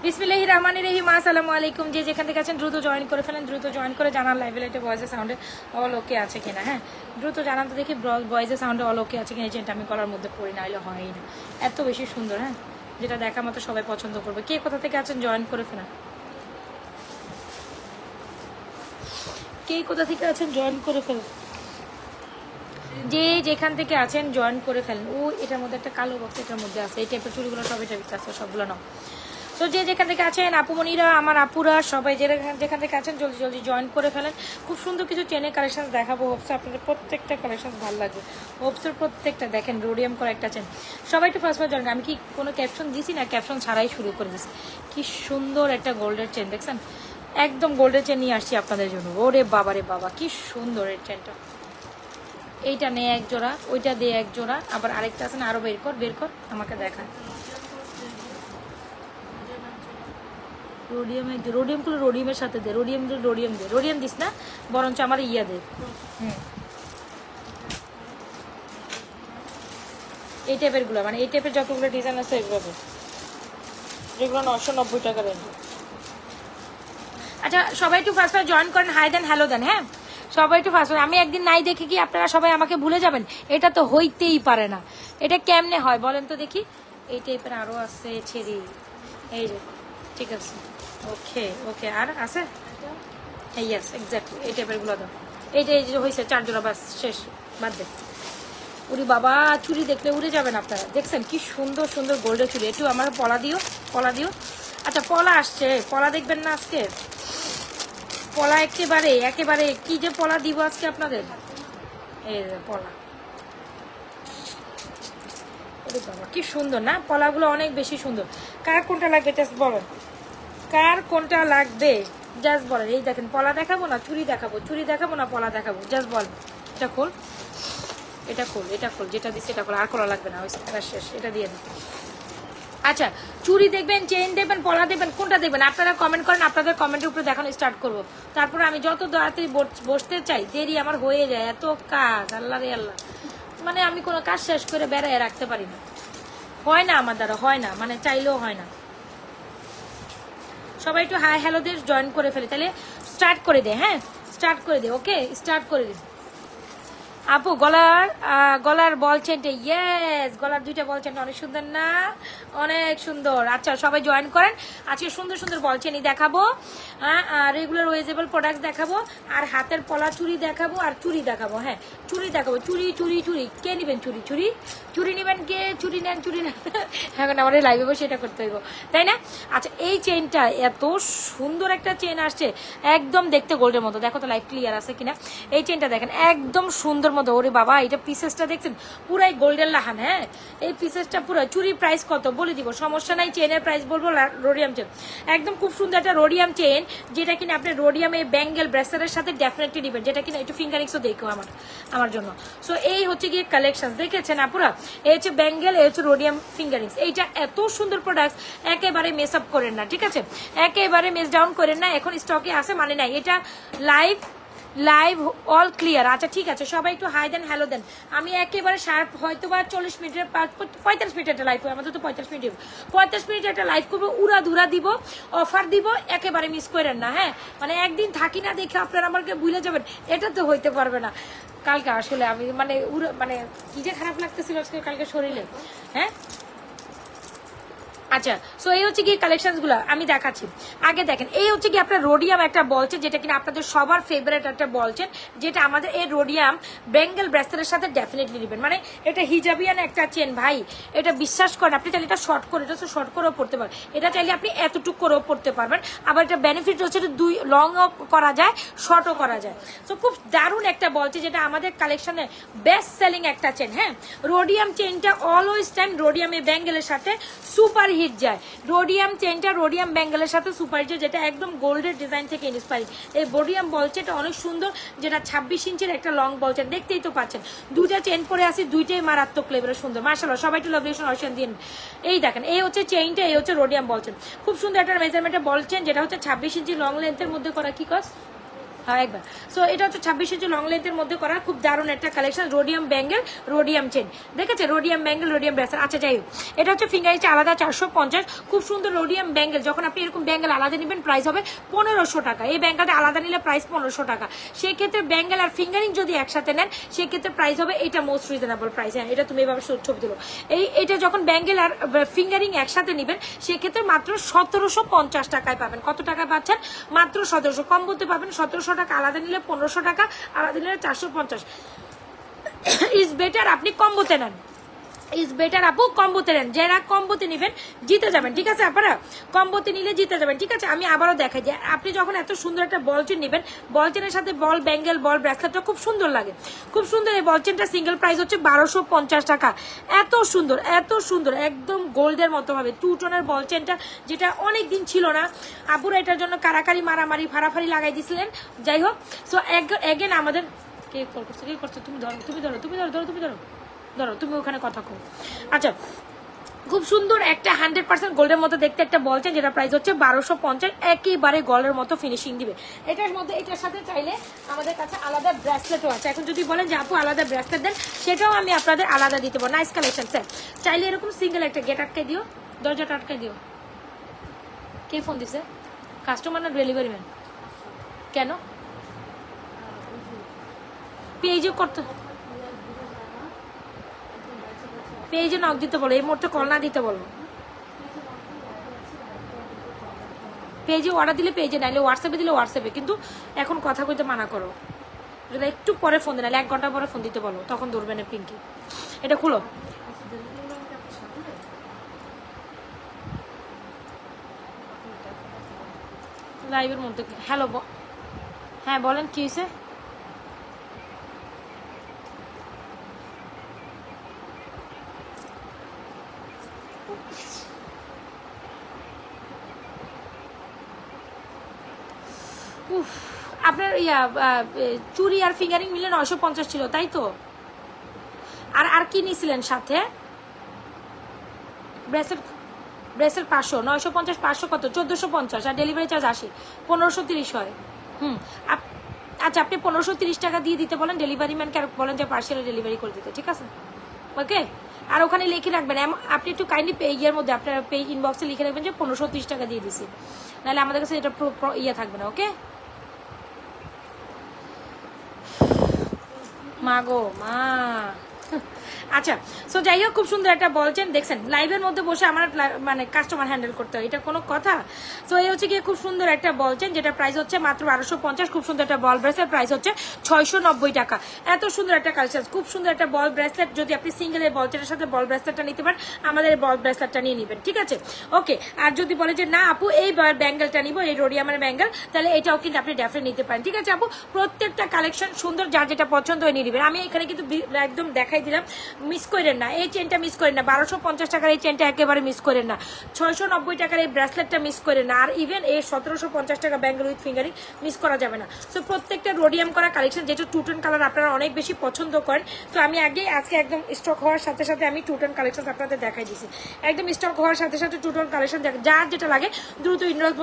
বিসমিল্লাহির রহমানির রহিম। আসসালামু আলাইকুম। যে যেখান থেকে আছেন দ্রুত জয়েন করে ফেলেন, দ্রুত জয়েন করে জানান লাইভে লাইটে ভয়েসের সাউন্ডে অল ওকে আছে কিনা। হ্যাঁ, দ্রুত জানান তো দেখি ভয়েসের সাউন্ডে অল ওকে আছে কিনা। যেটা আমি করার মধ্যে পড়ি না, হলে হয়ই না। এত বেশি সুন্দর, হ্যাঁ, যেটা দেখা মতো সবাই পছন্দ করবে। কে কোথা থেকে আছেন জয়েন করে ফেলেন, কে কোথা থেকে আছেন জয়েন করে ফেলেন, যে যেখান থেকে আছেন জয়েন করে ফেলেন। ও এটার মধ্যে একটা কালো বক্স এটার মধ্যে আছে, এই টাইপের চুড়িগুলো সব এটা ভিতরে আছে, সবগুলো নাও। তো যে যেখান থেকে আছেন আপুমণিরা, আমার আপুরা সবাই যেখান থেকে আছেন জলদি জলদি জয়েন করে ফেলেন। খুব সুন্দর কিছু চেনের কালেকশন দেখাবো হোপসে, আপনাদের প্রত্যেকটা কালেকশন ভালো লাগবে। হোপসের প্রত্যেকটা দেখেন রোডিয়াম করে একটা চেন। সবাই একটু ফার্স্ট জয়েন। আমি কি কোনো ক্যাপশন দিছি না, ক্যাপশন ছাড়াই শুরু করে দিছি। কি সুন্দর একটা গোল্ডের চেন দেখছেন, একদম গোল্ডের চেন নিয়ে আসছি আপনাদের জন্য। ওরে বাবা রে বাবা, কি সুন্দর এই চেনটা। এইটা নে এক জোড়া, ওইটা দিয়ে এক জোড়া, আবার আরেকটা আছে না, আরো বের কর আমাকে দেখায়। রোডিয়ামগুলো রোডিয়ামের সাথে দে, রোডিয়াম দিস না, বরঞ্চ আমার ইয়া দে। এই টাইপের গুলো, মানে এই টাইপের যতগুলো ডিজাইন আছে এগুলো, যেগুলো 990 টাকা রেঞ্জ। আচ্ছা সবাই একটু ফার্স্ট জয়েন করেন, হাই দেন, হ্যালো দেন। হ্যাঁ সবাই একটু ফার্স্ট। আমি একদিন নাই দেখে কি আপনারা সবাই আমাকে ভুলে যাবেন? এটা তো হইতেই পারে না। এটা কেমনে হয় বলেন তো দেখি। এই টাইপের আরো আছে ছেড়ি, এই যে, ঠিক আছে, ওকে ওকে। আর আছে, ইয়েস এক্স্যাক্টলি এই টাইপের গুলো দাও। এই যে হয়েছে 4 জোড়া, বাস শেষ, বাদ দে। উরি বাবা, চুড়ি দেখলে উড়ে যাবেন আপনারা। দেখছেন কি সুন্দর সুন্দর গোল্ডের চুড়ি। একটু আমার পলা দিও। আচ্ছা পলা আসছে, পলা দেখবেন না আজকে? পলা একেবারে কি যে পলা দিব আজকে আপনাদের। এই পলা, ওরে বাবা কি সুন্দর না, পলাগুলো অনেক বেশি সুন্দর। কার কোনটা লাগবে জাস্ট বলেন, কার কোনটা লাগবে জাস্ট বলেন। এই দেখেন পলা দেখাবো না চুড়ি দেখাবো না পলা দেখাবো, জাস্ট বল। এটা খোল, যেটা দিচ্ছে এটা খোল, আর খোলা লাগবে না, শেষ, এটা দিয়ে দিন। আচ্ছা চুড়ি দেখবেন, চেইন দেখবেন, পলা দেখবেন, কোনটা দেখবেন আপনারা কমেন্ট করেন। আপনাদের কমেন্টের উপরে দেখানো স্টার্ট করবো। তারপরে আমি যত তাড়াতাড়ি বসতে চাই, দেরি আমার হয়ে যায়, এত কাজ, আল্লাহ রে আল্লাহ। মানে আমি কোনো কাজ শেষ করে বেড়ায় রাখতে পারি না, হয় না আমার দ্বারা, হয় না, মানে চাইলেও হয় না। সবাই একটু হাই হ্যালো দিয়ে জয়েন করে ফেলে, তাহলে স্টার্ট করে দে। হ্যাঁ স্টার্ট করে দে, ওকে স্টার্ট করে দে। আপু গলার বল চেনটা, ইয়েস গলার 2টা বল চেনটা অনেক সুন্দর না, অনেক সুন্দর। আচ্ছা সবাই জয়েন করেন। আজকে সুন্দর সুন্দর বল চেনই দেখাবো, রেগুলার ওয়েজেবল প্রোডাক্ট দেখাবো, আর হাতের পলা চুড়ি দেখাবো, আর চুড়ি দেখাবো। হ্যাঁ চুড়ি দেখাবো, চুড়ি কে নেবেন? চুড়ি নেবেন কে? চুড়ি নেন এখন আমাদের লাইভে বসে এটা করতে হইব, তাই না? আচ্ছা এই চেনটা এত সুন্দর একটা চেন আসছে, একদম দেখতে গোল্ডের মতো। দেখো তো লাইভ ক্লিয়ার আছে কিনা। এই চেনটা দেখেন একদম সুন্দর মতো। ওরে বাবা এটা পিসেসটা দেখছেন পুরাই গোল্ডের লাহান। হ্যাঁ এই পিসেসটা পুরো। চুরির প্রাইস কত বলে দিব, সমস্যা নাই, চেনের প্রাইস বলবো। রোডিয়াম চেন একদম খুব সুন্দর একটা রোডিয়াম চেন, যেটা কিনা আপনি রোডিয়াম এই ব্যাঙ্গেল ব্রেসলেটের সাথে ডেফিনেটলি নেবেন, যেটা কিনা একটু ফিঙ্গারিংসও দেখো আমার জন্য। সো এই হচ্ছে গিয়ে কালেকশন, দেখেছেন আপুরা? এই হচ্ছে ব্যাঙ্গেল, এই হচ্ছে রোডিয়াম ফিঙ্গারিংস। এইটা এত সুন্দর প্রোডাক্ট, একেবারে মেস আপ করেন না, ঠিক আছে? একেবারে মেস ডাউন করেন না। এখন স্টকে আছে মানে নাই, এটা লাইভ অল ক্লিয়ার। আচ্ছা ঠিক আছে সবাই একটু হাই দেন, হ্যালো দেন। আমি একেবারে শার্প হয়তো বা 40 মিনিটের 45 মিনিট একটা লাইভ, আমাদের তো 45 মিনিট একটা লাইভ করবো, উড়া ধুরা দিব, অফার দিব, একেবারে মিস করেন না। হ্যাঁ মানে একদিন থাকি না দেখে আপনারা আমাকে ভুলে যাবেন, এটা তো হইতে পারবে না। কালকে আসলে আমি মানে কি যে খারাপ লাগতেছিল আজকে কালকে শরীরে। হ্যাঁ আচ্ছা সো এই হচ্ছে কি কালেকশন গুলো আমি দেখাচ্ছি। আগে দেখেন এই হচ্ছে কি আপনার রোডিয়াম একটা বলছেন, যেটা কিনা আপনাদের সবার ফেভারিট একটা বলছেন, যেটা আমাদের এই রোডিয়াম বেঙ্গল ব্রেসলেটের সাথে ডেফিনেটলি নেবেন। মানে এটা হিজাবিয়ান একটা চেন ভাই, এটা বিশ্বাস করেন। আপনি চাইলে এটা শর্ট করে, এটা শর্ট করেও পড়তে পারবেন, এটা চাইলে আপনি এতটুকু করেও পড়তে পারবেন। আবার এটা বেনিফিট হচ্ছে দুই লংও করা যায়, শর্টও করা যায়। সো খুব দারুণ একটা বলছে, যেটা আমাদের কালেকশনে বেস্ট সেলিং একটা চেন। হ্যাঁ রোডিয়াম চেনটা অলওয়েজ টাইম রোডিয়াম এই বেঙ্গলের সাথে সুপার হিট যায়। রোডিয়াম চেনটা রোডিয়াম ব্যাঙ্গেলের সাথে সুপার হিট, যেটা একদম গোল্ডের ডিজাইন থেকে ইন্সপায়ারিং। এই রোডিয়াম বলচেনটা অনেক সুন্দর, যেটা 26 ইঞ্চির একটা লং বলচেন, দেখতেই তো পাচ্ছেন। 2টা চেন পরে আসি, 2টাই মারাত্মক লেভেলের সুন্দর। মাশাআল্লাহ সবাই একটু লাভলিশন অপশন দিন। এই দেখেন এই হচ্ছে চেইনটা, এই হচ্ছে রোডিয়াম বলচেন, খুব সুন্দর একটা মেজারমেন্টের বলচেন, যেটা হচ্ছে 26 ইঞ্চি লং লেন্থের মধ্যে করা। কি কস হ্যাঁ একবার। সো এটা হচ্ছে 26 ইঞ্চি লং লেন্থের মধ্যে করা খুব দারুণ একটা collection, rhodium bangle rhodium chain, দেখেছে রোডিয়াম ব্যাঙ্গেল রোডিয়াম ব্রেসলেট। আচ্ছা যাই হোক, এটা হচ্ছে ফিঙ্গারিংটা আলাদা 450, খুব সুন্দর রোডিয়াম ব্যাঙ্গেল। যখন আপনি এরকম ব্যাঙ্গেল আলাদা নেবেন প্রাইস হবে 1500 টাকা, এই ব্যাঙ্গেলটা আলাদা নিলে প্রাইস 1500 টাকা। সেক্ষেত্রে ব্যাঙ্গেল আর ফিঙ্গারিং যদি একসাথে নেন সেক্ষেত্রে প্রাইস হবে এটা মোস্ট রিজনেবল প্রাইস। হ্যাঁ এটা তুমি এভাবে ছবি দিল, এটা যখন ব্যাঙ্গেল আর ফিঙ্গারিং একসাথে নেবেন সেক্ষেত্রে মাত্র 1750 টাকায় পাবেন। কত টাকায় পাচ্ছেন? মাত্র 1700। কম্বোতে পাবেন 1700 টাকা, আলাদা নিলে 1500 টাকা, আলাদা নিলে 450। ইজ বেটার আপনি কম্বোতে নেন, ইজ বেটার আপু কম্বোতে নেন। যারা কম্বোতে নেবেন জিতে যাবেন, ঠিক আছে আপনারা কম্বোতে নিলে জিতে যাবেন, ঠিক আছে। আমি আবারও দেখাই যে আপনি যখন এত সুন্দর একটা বল চেন নেবেন, বল চেনের সাথে বল ব্যাঙ্গেল বল ব্রেসলেটটা খুব সুন্দর লাগে, খুব সুন্দর। এই বল চেনটা সিঙ্গেল প্রাইস হচ্ছে 1250 টাকা। এত সুন্দর এত সুন্দর, একদম গোল্ডের মতো হবে। 2 টোনের বল চেনটা যেটা অনেক দিন ছিল না, আপুরা এটার জন্য কারাকারি মারামারি ফাড়াফাড়ি লাগাই দিছিলেন। যাই হোক, সো এগেন আমাদের কে কল করছে, কে করছে? তুমি ধরো তুমি ধরো তুমি ধরো ধরো তুমি ধরো ধরো তুমি ওখানে কথা কো। আচ্ছা, খুব সুন্দর একটা 100% গোল্ডের মতো দেখতে একটা বলছেন, যেটা প্রাইস হচ্ছে 1250, একেবারে গোল্ডের মতো ফিনিশিং দিবে। এটার মধ্যে এটার সাথে চাইলে আমাদের কাছে আলাদা ব্রেসলেটও আছে। এখন যদি বলেন যে আপু আলাদা ব্রেসলেট দেন, সেটাও আমি আপনাদের আলাদা দিতে পারবো। Nice collection sir. চাইলে এরকম সিঙ্গেল একটা গেট আটকে দিও, দরজাটা আটকে দিও। কে ফোন দিছে? কাস্টমার না ডেলিভারি ম্যান? কেন পেজও করতে, পেজে নক দিতে বলো, এই মুহূর্তে কল না দিতে বলো। পেজে অর্ডার দিলে পেজে, নাইলে হোয়াটসঅ্যাপে দিলে হোয়াটসঅ্যাপে, কিন্তু এখন কথা কইতে মানা করো। যদি একটু পরে ফোন দেন, নাহলে 1 ঘন্টা পরে ফোন দিতে বলো, তখন ধরবে না পিঙ্কি। এটা খুলো। লাইভের মধ্যে হ্যালো, হ্যাঁ বলেন কি হয়েছে? আপনার চুড়ি আর ফিঙ্গারিং মিলে 950 ছিল, তাই তো? আর কি নিয়েছিলেন সাথে? ব্রেসলেট 500, 950 500 কত? 1450, আর ডেলিভারি চার্জ 80, 1530 হয়। আচ্ছা, আপনি 1530 টাকা দিয়ে দিতে বলেন ডেলিভারি ম্যানকে, আর বলেন যে পার্সেলে ডেলিভারি করে দিতে, ঠিক আছে? ওকে। আর ওখানে লিখে রাখবেন, আপনি একটু কাইন্ডলি পেজের মধ্যে আপনার পেজ ইনবক্সে লিখে রাখবেন যে 1530 টাকা দিয়ে দিছি, নাহলে আমাদের কাছে এটা থাকবে না। ওকে মা গো মা। আচ্ছা, সো যাই হোক, খুব সুন্দর একটা বলছেন, দেখছেন লাইভের মধ্যে বসে আমার মানে কাস্টমার হ্যান্ডেল করতে হয়, এটা কোনো কথা? সো এই হচ্ছে গিয়ে খুব সুন্দর একটা বলছেন, যেটা প্রাইস হচ্ছে মাত্র 1250। খুব সুন্দর একটা বল ব্রেসলেট, প্রাইস হচ্ছে 690 টাকা। এত সুন্দর একটা কালেকশন, খুব সুন্দর একটা বল ব্রেসলেট। যদি আপনি সিঙ্গেল এই বলচেনের সাথে বল ব্রেসলেটটা নিতে পারেন, আমাদের এই বল ব্রেসলেটটা নিয়ে নেবেন, ঠিক আছে? ওকে। আর যদি বলে যে না আপু এই ব্যাঙ্গেলটা নিবো, এই রোডিয়ামের ব্যাঙ্গেল, তাহলে এটাও কিন্তু আপনি ডেফিনেট নিতে পারেন, ঠিক আছে আপু? প্রত্যেকটা কালেকশন সুন্দর, যার যেটা পছন্দ হয়ে নিয়ে নেবেন। আমি এখানে কিন্তু একদম দেখাই দিলাম, মিস করেন না এই চেনটা, মিস করেন না 1250 টাকার এই চেনটা, একেবারে মিস করেন না 690 টাকার এই ব্রেসলেটটা মিস করেন না, আর ইভেন এই 1750 টাকা ব্যাঙ্গেল উইথ ফিঙ্গারিং মিস করা যাবে না। সো প্রত্যেকটা রোডিয়াম করা কালেকশন, যেটা 2 টোন কালার আপনারা অনেক বেশি পছন্দ করেন। তো আমি আজকে একদম স্টক হওয়ার সাথে সাথে আমি 2 টোন কালেকশন আপনাদের দেখাই দিয়েছি। একদম স্টক হওয়ার সাথে সাথে 2 টোন কালেকশন যার যেটা লাগে দ্রুত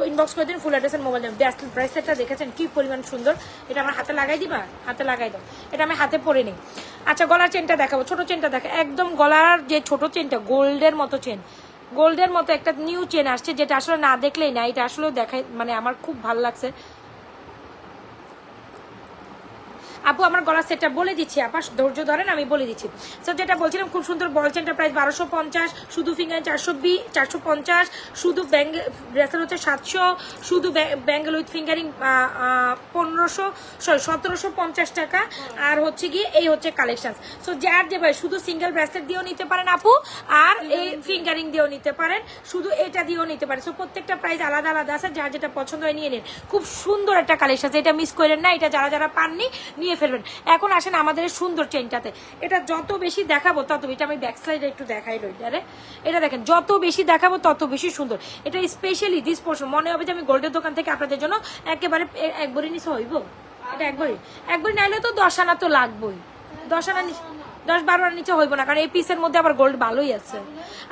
ইনবক্স করে দিন, ফুল অ্যাড্রেস আর মোবাইল নাম্বার। ব্রেসলেটটা দেখেছেন কি পরিমাণ সুন্দর, এটা আমার হাতে লাগাই দিবা? হাতে লাগাই দাও, এটা আমি হাতে পরে নিই। আচ্ছা, গলার চেনটা দেখাবো, ছোট চেনটা দেখা, একদম গলার যে ছোট চেনটা গোল্ডের মতো চেন, গোল্ডের মতো একটা নিউ চেন আসছে, যেটা আসলে না দেখলেই না, এটা আসলে দেখাই, মানে আমার খুব ভালো লাগছে। আপু আমার গলার সেটটা বলে দিচ্ছি, আপা ধৈর্য ধরেন, আমি বলে দিচ্ছি। স্যার যেটা বলছিলাম, খুব সুন্দর বল চেনটা প্রাইস 1250, শুধু ফিঙ্গার 450, শুধু ব্রেসলেট হচ্ছে 700, শুধু ব্যাঙ্গেল উইথ ফিঙ্গারিং 1750 টাকা। আর হচ্ছে গিয়ে এই হচ্ছে কালেকশন। সো যার যে ভাই শুধু সিঙ্গেল ব্রেসলেট দিয়েও নিতে পারেন আপু, আর এই ফিঙ্গারিং দিয়েও নিতে পারেন, শুধু এটা দিয়েও নিতে পারেন। সো প্রত্যেকটা প্রাইস আলাদা আলাদা আছে, যার যেটা পছন্দ হয় নিয়ে নিন। খুব সুন্দর একটা কালেকশন, এটা মিস করেন না, এটা যারা পাননি নিয়ে ফেলবেন। এখন আসেন আমাদের সুন্দর চেনটাতে, এটা যত বেশি দেখাবো তত, এটা আমি ব্যাক সাইডে একটু দেখাই লই, আরে এটা দেখেন, যত বেশি দেখাবো তত বেশি সুন্দর। এটা স্পেশালি দিস পোর্শন মনে হবে যে আমি গোল্ডের দোকান থেকে আপনাদের জন্য একেবারে একবারই নিচে হইব। এটা একবারই নাইলে তো 10 আনা তো লাগবেই, 10 আনা 10-12 আনার নিচে হইব না, কারণ এই পিসের মধ্যে আবার গোল্ড ভালোই আছে।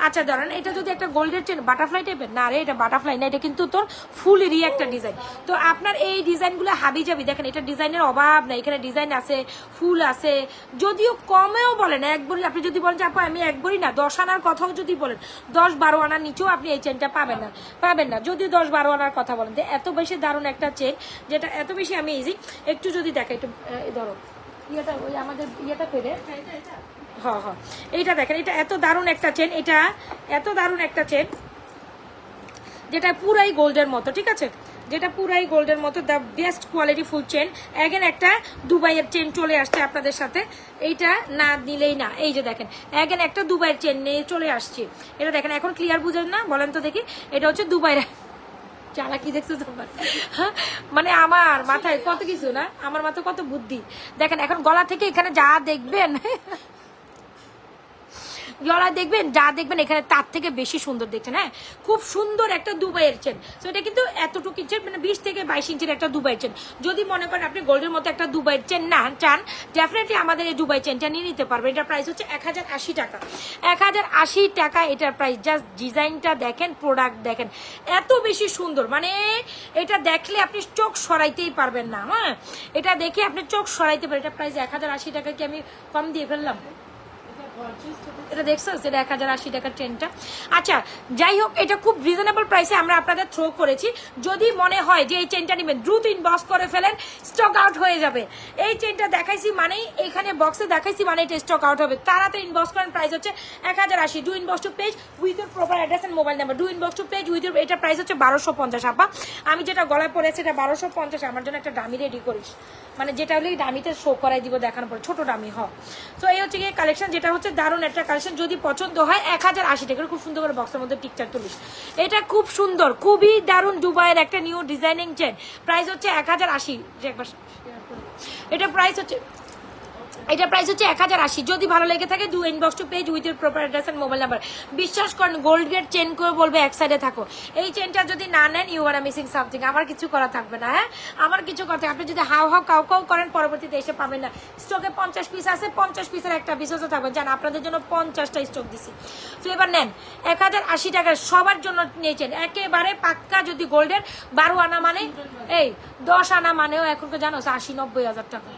আচ্ছা ধরেন এটা যদি একটা গোল্ডের চেন বাটারফ্লাই টাইপের, না রে এটা বাটারফ্লাই না, এটা কিন্তু তোর ফুলেরই একটা ডিজাইন। তো আপনার এই ডিজাইনগুলো হাবি যাবি, দেখেন এটা ডিজাইনের অভাব নাই, এখানে ডিজাইন আছে, ফুল আছে, যদিও কমেও বলেন একবারই, আপনি যদি বলেন যে আপু আমি একবারই না 10 আনার কথাও যদি বলেন 10-12 আনার নিচেও আপনি এই চেনটা পাবেন না, যদিও 10-12 আনার কথা বলেন। যে এত বেশি দারুণ একটা চেন, যেটা এত বেশি আমি ইজি একটু যদি দেখে, একটু ধরো ইয়েটা, ওই আমাদের ইয়েটা পেরে, হ্যাঁ হ্যাঁ এইটা দেখেন, এটা এত দারুণ একটা চেন, এটা এত দারুণ একটা চেন যেটা পুরাই গোল্ডের মতো, ঠিক আছে, যেটা পুরাই গোল্ডের মতো, the best quality full chain. Again একটা দুবাইয়ের চেন চলে আসছে আপনাদের সাথে, এইটা না নিলেই না। এই যে দেখেন এগেন একটা দুবাইয়ের চেন নিয়ে চলে আসছে, এটা দেখেন এখন ক্লিয়ার বুঝেন না, বলেন তো দেখি, এটা হচ্ছে দুবাইয়ের চালাকি, দেখছো তোমার, মানে আমার মাথায় কত কিছু না, আমার মাথায় কত বুদ্ধি। দেখেন এখন গলা থেকে এখানে যা দেখবেন গলা দেখবেন, যা দেখবেন এখানে তার থেকে বেশি সুন্দর দেখছেন। হ্যাঁ খুব সুন্দর একটা দুবাইয়ের চেন। তো এটা কিন্তু এতটুকু ইঞ্চের, মানে 20 থেকে 22 ইঞ্চের একটা দুবাইয়ের চেন। যদি মনে করেন আপনি গোল্ডের মতো একটা দুবাইয়ের চেন না চান, ডেফিনেটলি আমাদের এই দুবাই চেনটা নিয়ে নিতে পারবেন। এটার প্রাইস হচ্ছে 1080 টাকা, 1080 টাকা এটার প্রাইস। জাস্ট ডিজাইনটা দেখেন, প্রোডাক্ট দেখেন, এত বেশি সুন্দর, মানে এটা দেখলে আপনি চোখ সরাইতেই পারবেন না। হ্যাঁ এটা দেখে আপনি চোখ সরাইতে পারেন। এটা প্রাইস 1080 টাকা, কি আমি কম দিয়ে ফেললাম? এটা দেখছো, সেটা 1080 টাকার ট্রেনটা। আচ্ছা যাই হোক, এটা খুব রিজনেবল প্রাইসে আমরা আপনাদের থ্রো করেছি। যদি মনে হয় যে এই চেনটা নেবেন, দ্রুত ইনবক্স করে ফেলেন, স্টক আউট হয়ে যাবে। এই চেনটা দেখাইছি মানেই, এখানে বক্সে দেখাইছি মানে এটা স্টক আউট হবে, তাড়াতাড়ি ইনবক্স করেন। প্রাইস হচ্ছে 1080। Do inbox to page with your proper address and mobile number. Do inbox to page with your, এটা প্রাইস হচ্ছে 1250 আপা। আমি যেটা গলায় পরেছি এটা 1250। আমার জন্য একটা ডামি রেডি করিস, মানে যেটা হলে ডামিতে শো করাই দিব দেখানোর পর, ছোট ডামি হ। তো এই হচ্ছে গিয়ে কালেকশন, যেটা হচ্ছে দারুণ একটা কালেকশন। যদি পছন্দ হয় 1080 টাকা, খুব সুন্দর করে বক্সের মধ্যে পিকচার তুলিস। এটা খুব সুন্দর, খুবই দারুণ দুবাইয়ের একটা নিউ ডিজাইনিং চেন। প্রাইস হচ্ছে 1080। এটা প্রাইস হচ্ছে 1080। যদি ভালো লেগে থাকে do inbox to page with your proper address and mobile number. বিশ্বাস করেন গোল্ড গেট চেন করে বলবে এক সাইডে থাকো। এই চেনটা যদি না নেন ইউ আর মিসিং সামথিং। আমার কিছু করা থাকবে না। হ্যাঁ আমার কিছু করতে, আপনি যদি হাও কাউ করেন পরবর্তীতে এসে পাবেন না। স্টকে 50 পিস আছে, 50 পিসের একটা পিসও থাকবে। জান আপনাদের জন্য 50টা স্টক দিছি। তো এবার নেন 1080 টাকার সবার জন্য নিয়েছেন, একেবারে পাক্কা। যদি গোল্ডের 12 আনা মানে এই 10 আনা মানেও এখন তো জানো 80-90 হাজার টাকা,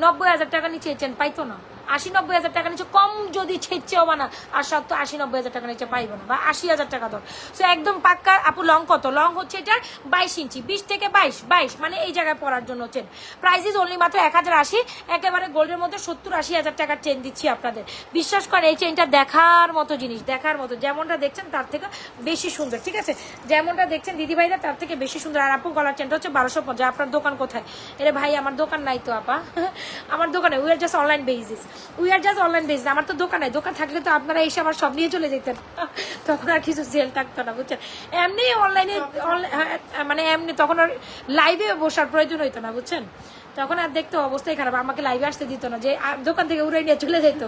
90 হাজার টাকা নিচে চেন পাইতো না। 80-90 হাজার টাকা নিচে কম যদি ছেচেও বানা, আর সব তো 80-90 হাজার টাকা নিচে পাইবো না, বা 80 হাজার টাকা ধর। সো একদম পাক্কা। আপু লং কত? লং হচ্ছে এটা 22 ইঞ্চি, 20 থেকে 22 মানে এই জায়গায় পরার জন্য চেন। প্রাইস ইজ অনলি মাত্র 1080। একেবারে গোল্ডের মধ্যে 70-80 হাজার টাকার চেন দিচ্ছি আপনাদের। বিশ্বাস করেন এই চেনটা দেখার মতো জিনিস, দেখার মতো। যেমনটা দেখছেন তার থেকে বেশি সুন্দর, ঠিক আছে, যেমনটা দেখছেন দিদি ভাইরা তার থেকে বেশি সুন্দর। আর আপু গলার চেনটা হচ্ছে 1250। আপনার দোকান কোথায়? এরে ভাই আমার দোকান নাই তো আপা, আমার দোকানে we are just online basis, আমার তো দোকান নাই। দোকান থাকলে তো আপনারা এসে আমার সব নিয়ে চলে যেতেন, তখন আর কিছু সেল থাকতো না, বুঝছেন। এমনি অনলাইনে মানে এমনি তখন আর লাইভে বসার প্রয়োজন হইতো না, বুঝছেন। তখন আর দেখতে অবস্থাই খারাপ, আমাকে লাইভে আসতে দিত না, যে দোকান থেকে উড়ে নিয়ে চলে যেত।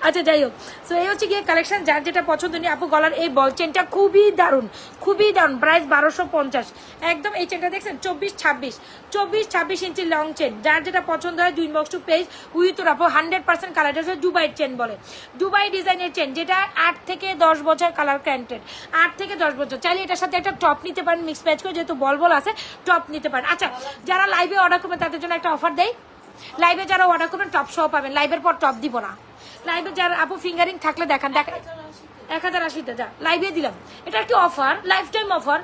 আচ্ছা যাই হোক, তো এই হচ্ছে গিয়ে কালেকশন। যার যেটা পছন্দ নেই আপু গলার এই বল চেনটা খুবই দারুণ, খুবই দারুণ। প্রাইস 1250 একদম। এই চেনটা দেখছেন 24-26 ইঞ্চি লং চেন। যার যেটা পছন্দ হয় দুই ইনবক্স টু পেজ উইথ আপু 100% কালার। এটা হচ্ছে দুবাইয়ের চেন বলে, দুবাই ডিজাইনের চেন, যেটা 8 থেকে 10 বছর কালার ক্যান্টেড, 8 থেকে 10 বছর। চাইলে এটার সাথে একটা টপ নিতে পারেন মিক্স প্যাচ করে, যেহেতু বল আছে টপ নিতে পারেন। আচ্ছা যারা লাইভে অর্ডার করবেন তাদের জন্য একটা অফার দেয়। লাইভে যারা অর্ডার করবেন টপ সহ পাবেন, লাইভের পর টপ দিব না। লাইভে যারা আপু ফিঙ্গারিং থাকলে দেখান, 1080 যা লাইভে দিলাম। এটা একটি অফার, লাইফ টাইম অফার।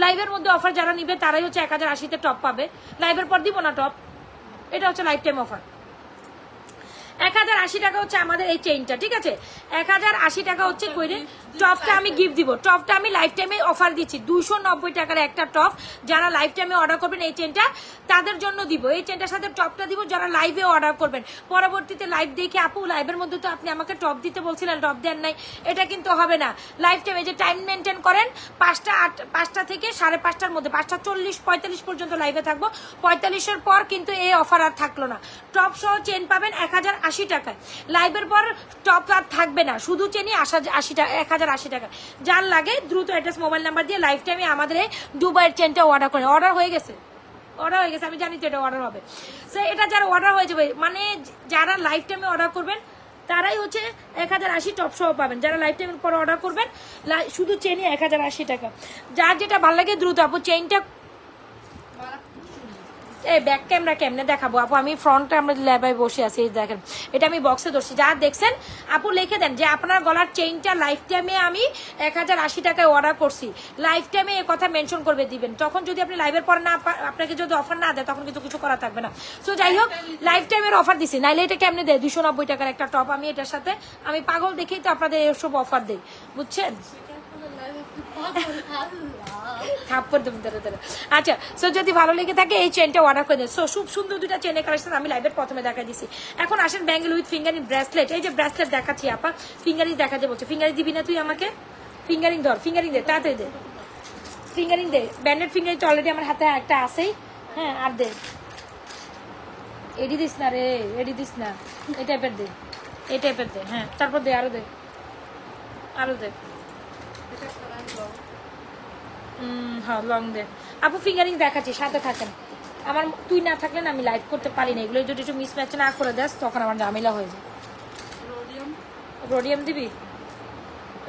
লাইভের মধ্যে অফার যারা নিবে তারাই হচ্ছে 1080 টপ পাবে, লাইভের পর দিব না টপ। এটা হচ্ছে লাইফ টাইম অফার। 1080 টাকা হচ্ছে আমাদের এই চেইনটা, ঠিক আছে। 1080 টাকা হচ্ছে কইরে টপটা আমি গিফট দিব। টপটা আমি লাইফ টাইমে অফার দিচ্ছি, 290 টাকার একটা টপ। যারা লাইফ টাইমে অর্ডার করবেন এই চেনটা তাদের জন্য দিব। এই চেনটার সাথে টপটা দিব যারা লাইভে অর্ডার করবেন। পরবর্তীতে লাইভ দেখে আপু লাইভের মধ্যে তো আপনি আমাকে টপ দিতে বলছিলেন, টপ দেন নাই, এটা কিন্তু হবে না। লাইফ টাইমে যে টাইম মেনটেন করেন 5টা থেকে 5:30টার মধ্যে, 5:40-45 পর্যন্ত লাইভে থাকবো। 45-এর পর কিন্তু এই অফার আর থাকলো না। টপ সহ চেন পাবেন 1080 টাকায়। লাইভের পর টপ আর থাকবে না, শুধু চেনই 1080 টাকা। যার লাগে দ্রুত অ্যাড্রেস মোবাইল নাম্বার দিয়ে লাইফ টাইমে আমাদের এই দুবাইয়ের চেনটা অর্ডার করেন। অর্ডার হয়ে গেছে, অর্ডার হয়ে গেছে, আমি জানি তো এটা অর্ডার হবে। সো এটা যারা অর্ডার হয়ে যাবে, মানে যারা লাইফ টাইমে অর্ডার করবেন তারাই হচ্ছে 1080 টপ সহ পাবেন। যারা লাইফ টাইমের পরে অর্ডার করবেন শুধু চেনই 1080 টাকা। যার যেটা ভালো লাগে দ্রুত আপু চেইনটা এই ব্যাক ক্যামেরা কেমনে দেখাবো আপু, আমি ফ্রন্টে আমরা ল্যাবায় বসে আছি, এই দেখেন এটা আমি বক্সে ধরছি। যা দেখছেন আপু লিখে দেন যে আপনার গলার চেইনটা লাইফ টাইমে আমি 1080 টাকায় অর্ডার করছি, লাইফ টাইমে এই কথা মেনশন করবে দিবেন। তখন যদি আপনি লাইভের পর না, আপনাকে যদি অফার না দেয় তখন কিন্তু কিছু করা থাকবে না। সো যাই হোক লাইফ টাইমের অফার দিছি, নাইলে এটা কেমনে দেয় 290 টাকার একটা টপ। আমি এটার সাথে আমি পাগল দেখেই তো আপনাদের এসব অফার দেই, বুঝছেন? আচ্ছা, সো যদি ভালো লেগে থাকে এই চেনটা অর্ডার করে দেন। সো খুব সুন্দর দুটা চেনের কালেকশন আমি লাইভের প্রথমে দেখা দিছি। এখন আসেন ব্যাঙ্গেল উইথ ফিঙ্গারিং ব্রেসলেট। এই যে ব্রেসলেট দেখাচ্ছি আপা, ফিঙ্গারিং দেখাতে বলছে। ফিঙ্গারিং দিবি না তুই আমাকে? ফিঙ্গারিং ধর, ফিঙ্গারিং দে, তাড়াতাড়ি দে, ফিঙ্গারিং দে। ব্যান্ডেড ফিঙ্গারিং তো অলরেডি আমার হাতে একটা আছেই। হ্যাঁ, আর দে, এডি দিস না রে, এডি দিস না, এই টাইপের দে, এই টাইপের দে। হ্যাঁ, তারপর দে, আরো দে, আরো দে। হ্যাঁ, লং দে আপু। ফিঙ্গারিং দেখাচ্ছি, সাথে থাকেন। আমার তুই না থাকলে না আমি লাইভ করতে পারি না, এগুলো যদি একটু মিসম্যাচ না করে দেস তখন আমার ঝামেলা হয়ে যায়। রোডিয়াম দিবি?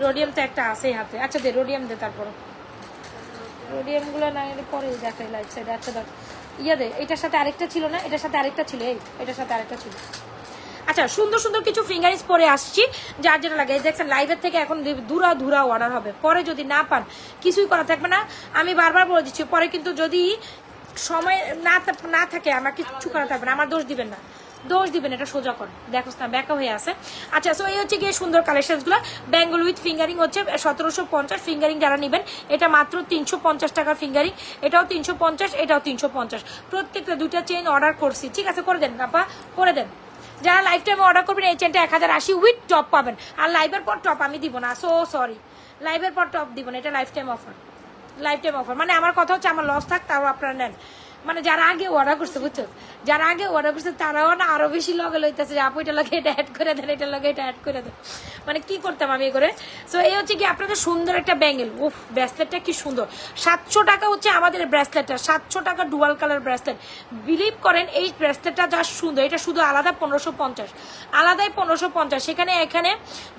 রোডিয়াম তো একটা আছেই হাতে। আচ্ছা দে, রোডিয়াম দে। তারপর রোডিয়ামগুলো না পরে দেখাই লাইভ সাইডে। আচ্ছা দেখ, ইয়া দে। এটার সাথে আরেকটা ছিল না? এটার সাথে আরেকটা ছিল, এই এটার সাথে আরেকটা ছিল। আচ্ছা, সুন্দর সুন্দর কিছু ফিঙ্গারিংস পরে আসছি, যার যেটা লাগে। দেখছেন লাইভের থেকে এখন ধুরা ধুরা অর্ডার হবে। পরে যদি না পান কিছুই করা থাকবে না। আমি বারবার বলে দিচ্ছি, পরে কিন্তু যদি সময় না থাকে আমার কিছু করা থাকবে না। আমার দোষ দিবেন না, দোষ দিবেন, এটা সোজা করে দেখো না, ব্যাকা হয়ে আছে। আচ্ছা, সো এই হচ্ছে গিয়ে সুন্দর কালেকশনসগুলো। বেঙ্গল উইথ ফিঙ্গারিং হচ্ছে 1750। ফিঙ্গারিং যারা নেবেন এটা মাত্র 350 টাকার ফিঙ্গারিং। এটাও 350, এটাও 350। প্রত্যেকটা দুইটা চেইন অর্ডার করছি, ঠিক আছে? করে দেন আপা, করে দেন। যারা লাইফ টাইমে অর্ডার করবেন এই চেনটা 1080 উইথ টপ পাবেন। আর লাইভের পর টপ আমি দিব না, সো সরি, লাইভের পর টপ দিব না। এটা life time offer, life time offer. মানে আমার কথা হচ্ছে আমার লস থাক তাও আপনারা নেন। মানে যারা আগে অর্ডার করছে, বুঝছো, যারা আগে অর্ডার করছে তারাও না আরো বেশি লগে লইতেছে যে আপু এটা লগে এটা অ্যাড করে দেন, এটা লগে এটা অ্যাড করে দেন। মানে কি করতাম আমি করে। সো এই হচ্ছে কি আপনাদের সুন্দর একটা ব্যাঙ্গেল। উফ, ব্রেসলেটটা কি সুন্দর। 700 টাকা হচ্ছে আমাদের ব্রেসলেটটা, 700 টাকা ডুয়াল কালার ব্রেসলেট। বিলিভ করেন এই ব্রেসলেটটা যা সুন্দর, এটা শুধু আলাদা 1550, আলাদাই 1550। সেখানে এখানে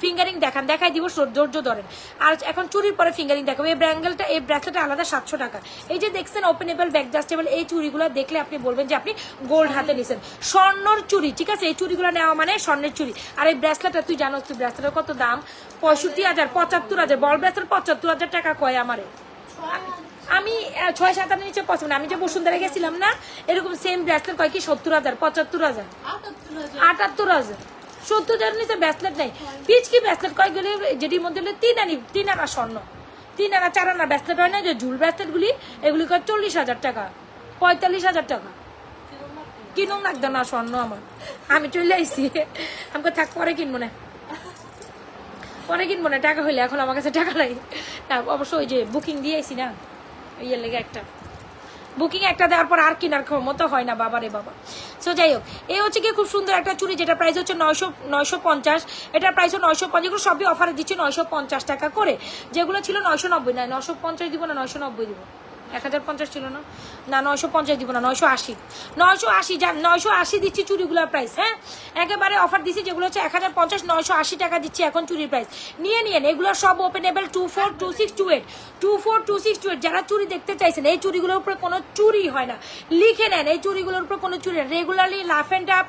ফিঙ্গারিং দেখাই দিব, ধৈর্য ধরেন। আর এখন চুরির পরে ফিঙ্গারিং দেখাবো। এই ব্যাঙ্গেলটা, এই ব্রেসলেটটা আলাদা 700 টাকা। এই যে দেখছেন ওপেনেবল ব্যাকজাস্টেবল, এই চুড়িগুলো দেখলে আপনি বলবেন যে আপনি গোল্ড হাতে নিছেন। স্বর্ণর চুড়ি, ঠিক আছে? এই চুড়িগুলো নেওয়া মানে স্বর্ণের চুড়ি। আর এই ব্রেসলেটটা তুই জানো তুই ব্রেসলেটের কত দাম? 65,000, 75,000। বল ব্রেসলেট 75,000 টাকা কয় আমারে। আমি 6-7 নিচে পছন্দ। আমি যে বসুন্ধরা গেছিলাম না, এরকম সেম ব্রেসলেট কয় কি 70,000, 75,000, 78,000। 70,000 নিচে ব্রেসলেট নেই। পিচ কি ব্রেসলেট কয় গেলে যেটির মধ্যে 3 আনা স্বর্ণ, 3 আনা 4 আনা ব্রেসলেট হয় না, যে ঝুল ব্রেসলেট গুলি, এগুলি কয় 40,000 টাকা, 45,000 টাকা। কিনুম লাগতো না স্বর্ণ আমার, আমি চলে আইসি। আমাকে থাক, পরে কিনবো না, পরে কিনবো না, টাকা হইলে। এখন আমার কাছে টাকা নাই। অবশ্য ওই যে বুকিং দিয়েছি না, ইয়ের লেগে একটা বুকিং একটা দেওয়ার পর আর কেনার ক্ষমতা হয় না, বাবা রে বাবা। সো যাই হোক, এই হচ্ছে কি খুব সুন্দর একটা চুড়ি, যেটা প্রাইস হচ্ছে 950। এটার প্রাইস 950, এগুলো সবই অফারে দিচ্ছে 950 টাকা করে। যেগুলো ছিল 990, না 950 দিব না, 990 দিব। 1050 ছিল না, না 950 দিব না, 980, 980 যান, 980 দিচ্ছি চুড়িগুলোর প্রাইস। হ্যাঁ, একেবারে অফার দিচ্ছি। যেগুলো হচ্ছে 1050, 980 টাকা দিচ্ছি এখন চুড়ির প্রাইস। নিয়ে নিন, এগুলো সব ওপেনেবল। 24, 26, 28, 24, 26, 28। যারা চুড়ি দেখতে চাইছেন, এই চুড়িগুলোর উপরে কোনো চুরি হয় না, লিখে নেন। এই চুড়িগুলোর উপরে কোনো চুরি হয়। রেগুলারলি লাফ অ্যান্ড আপ,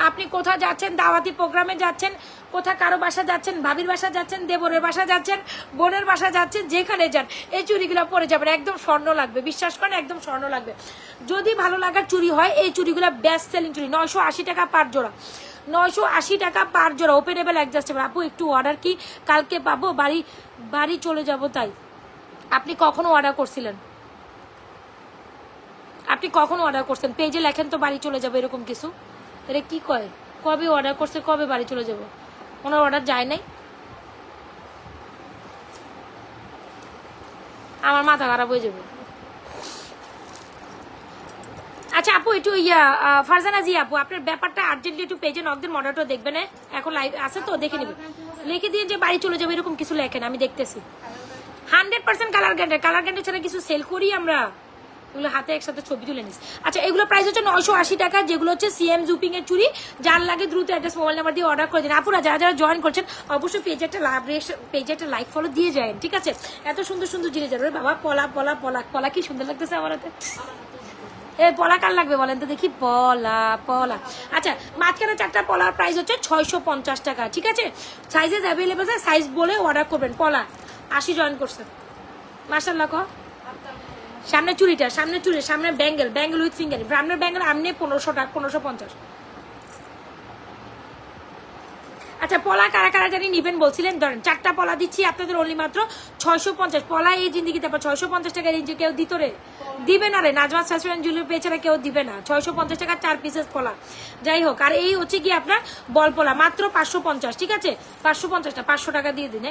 আপনি কোথাও যাচ্ছেন, দাওয়াতি প্রোগ্রামে যাচ্ছেন, কোথা কারো বাসা যাচ্ছেন, ভাবির বাসা যাচ্ছেন, দেবরের বাসা যাচ্ছেন, বোনের বাসা যাচ্ছেন, যেখানে যান এই চুড়িগুলো পরে যাবেন, একদম স্বর্ণ লাগবে। বিশ্বাস করেন, একদম স্বর্ণ লাগবে। যদি ভালো লাগার চুড়ি হয়, এই চুড়িগুলো বেস্ট সেলিং চুড়ি। 980 টাকা পার জোড়া, 980 টাকা পার জোড়া। Openable adjustable. আপু একটু অর্ডার কি কালকে পাবো? বাড়ি চলে যাব। তাই আপনি কখনো অর্ডার করছিলেন? আপনি কখনো অর্ডার করছেন? পেজে লেখেন তো বাড়ি চলে যাবো, এরকম কিছু। এটা কি কয়? কবে অর্ডার করছে, কবে বাড়ি চলে যাবো? ওনার অর্ডার যায় নাই? আমার মাথা খারাপ হয়ে যাবে। আচ্ছা আপু, একটু ফারজানা জি আপু, আপনার ব্যাপারটা আর্জেন্টলি একটু পেজে নক দেন, মডারেটর দেখবেন। এখন লাইভ আছে তো, দেখে নেবেন। লিখে দিয়ে যে বাড়ি চলে যাবে, এরকম কিছু লেখেন, আমি দেখতেছি। 100% কালার গ্যারান্টি। কালার গ্যারান্টি ছাড়া কিছু সেল করি আমরা? এগুলো হাতে একসাথে ছবি তুলে নিস। আচ্ছা এগুলো প্রাইস হচ্ছে 980 টাকা, যেগুলো হচ্ছে সিএম জুপিং এর চুড়ি। যার লাগে দ্রুত অ্যাড্রেস মোবাইল নাম্বার দিয়ে অর্ডার করে দিন। আপুরা যারা যারা জয়েন করছেন অবশ্যই পেজে একটা লাইক ফলো দিয়ে যায়, ঠিক আছে? এত সুন্দর সুন্দর জিনিস যাবে বাবা। পলা পলা পলা পলা কি সুন্দর লাগতেছে আমার হাতে। এ পলা কার লাগবে বলেন তো দেখি? পলা পলা। আচ্ছা মাঝখানে 4টা পলার প্রাইস হচ্ছে 650 টাকা, ঠিক আছে? সাইজেস অ্যাভেলেবল আছে, সাইজ বলে অর্ডার করবেন। পলা 80 জয়েন করছেন, মাশাআল্লাহ। সামনে চুড়িটা, সামনে চুড়ি, সামনে ব্যাঙ্গেল উইথ ফিঙ্গারিং। সামনের ব্যাঙ্গেল আমনে 1500 টাকা, 1550। আচ্ছা পলা কারা কারা জানি নিবেন বলছিলেন, ধরেন 4টা পলা দিচ্ছি আপনাদের অনলি মাত্র 650। পলা এই জিন্দিগিতে 650 টাকা রেঞ্জে কেউ দিত রে? দিবে না রে, নাজমাত ফ্যাশন জুয়েলারি পেছনে কেউ দিবে না। 650 টাকা 4 পিসেস পলা। যাই হোক, আর এই হচ্ছে কি আপনার বল পলা মাত্র 550, ঠিক আছে? 550 টা 500 টাকা দিয়ে দিন।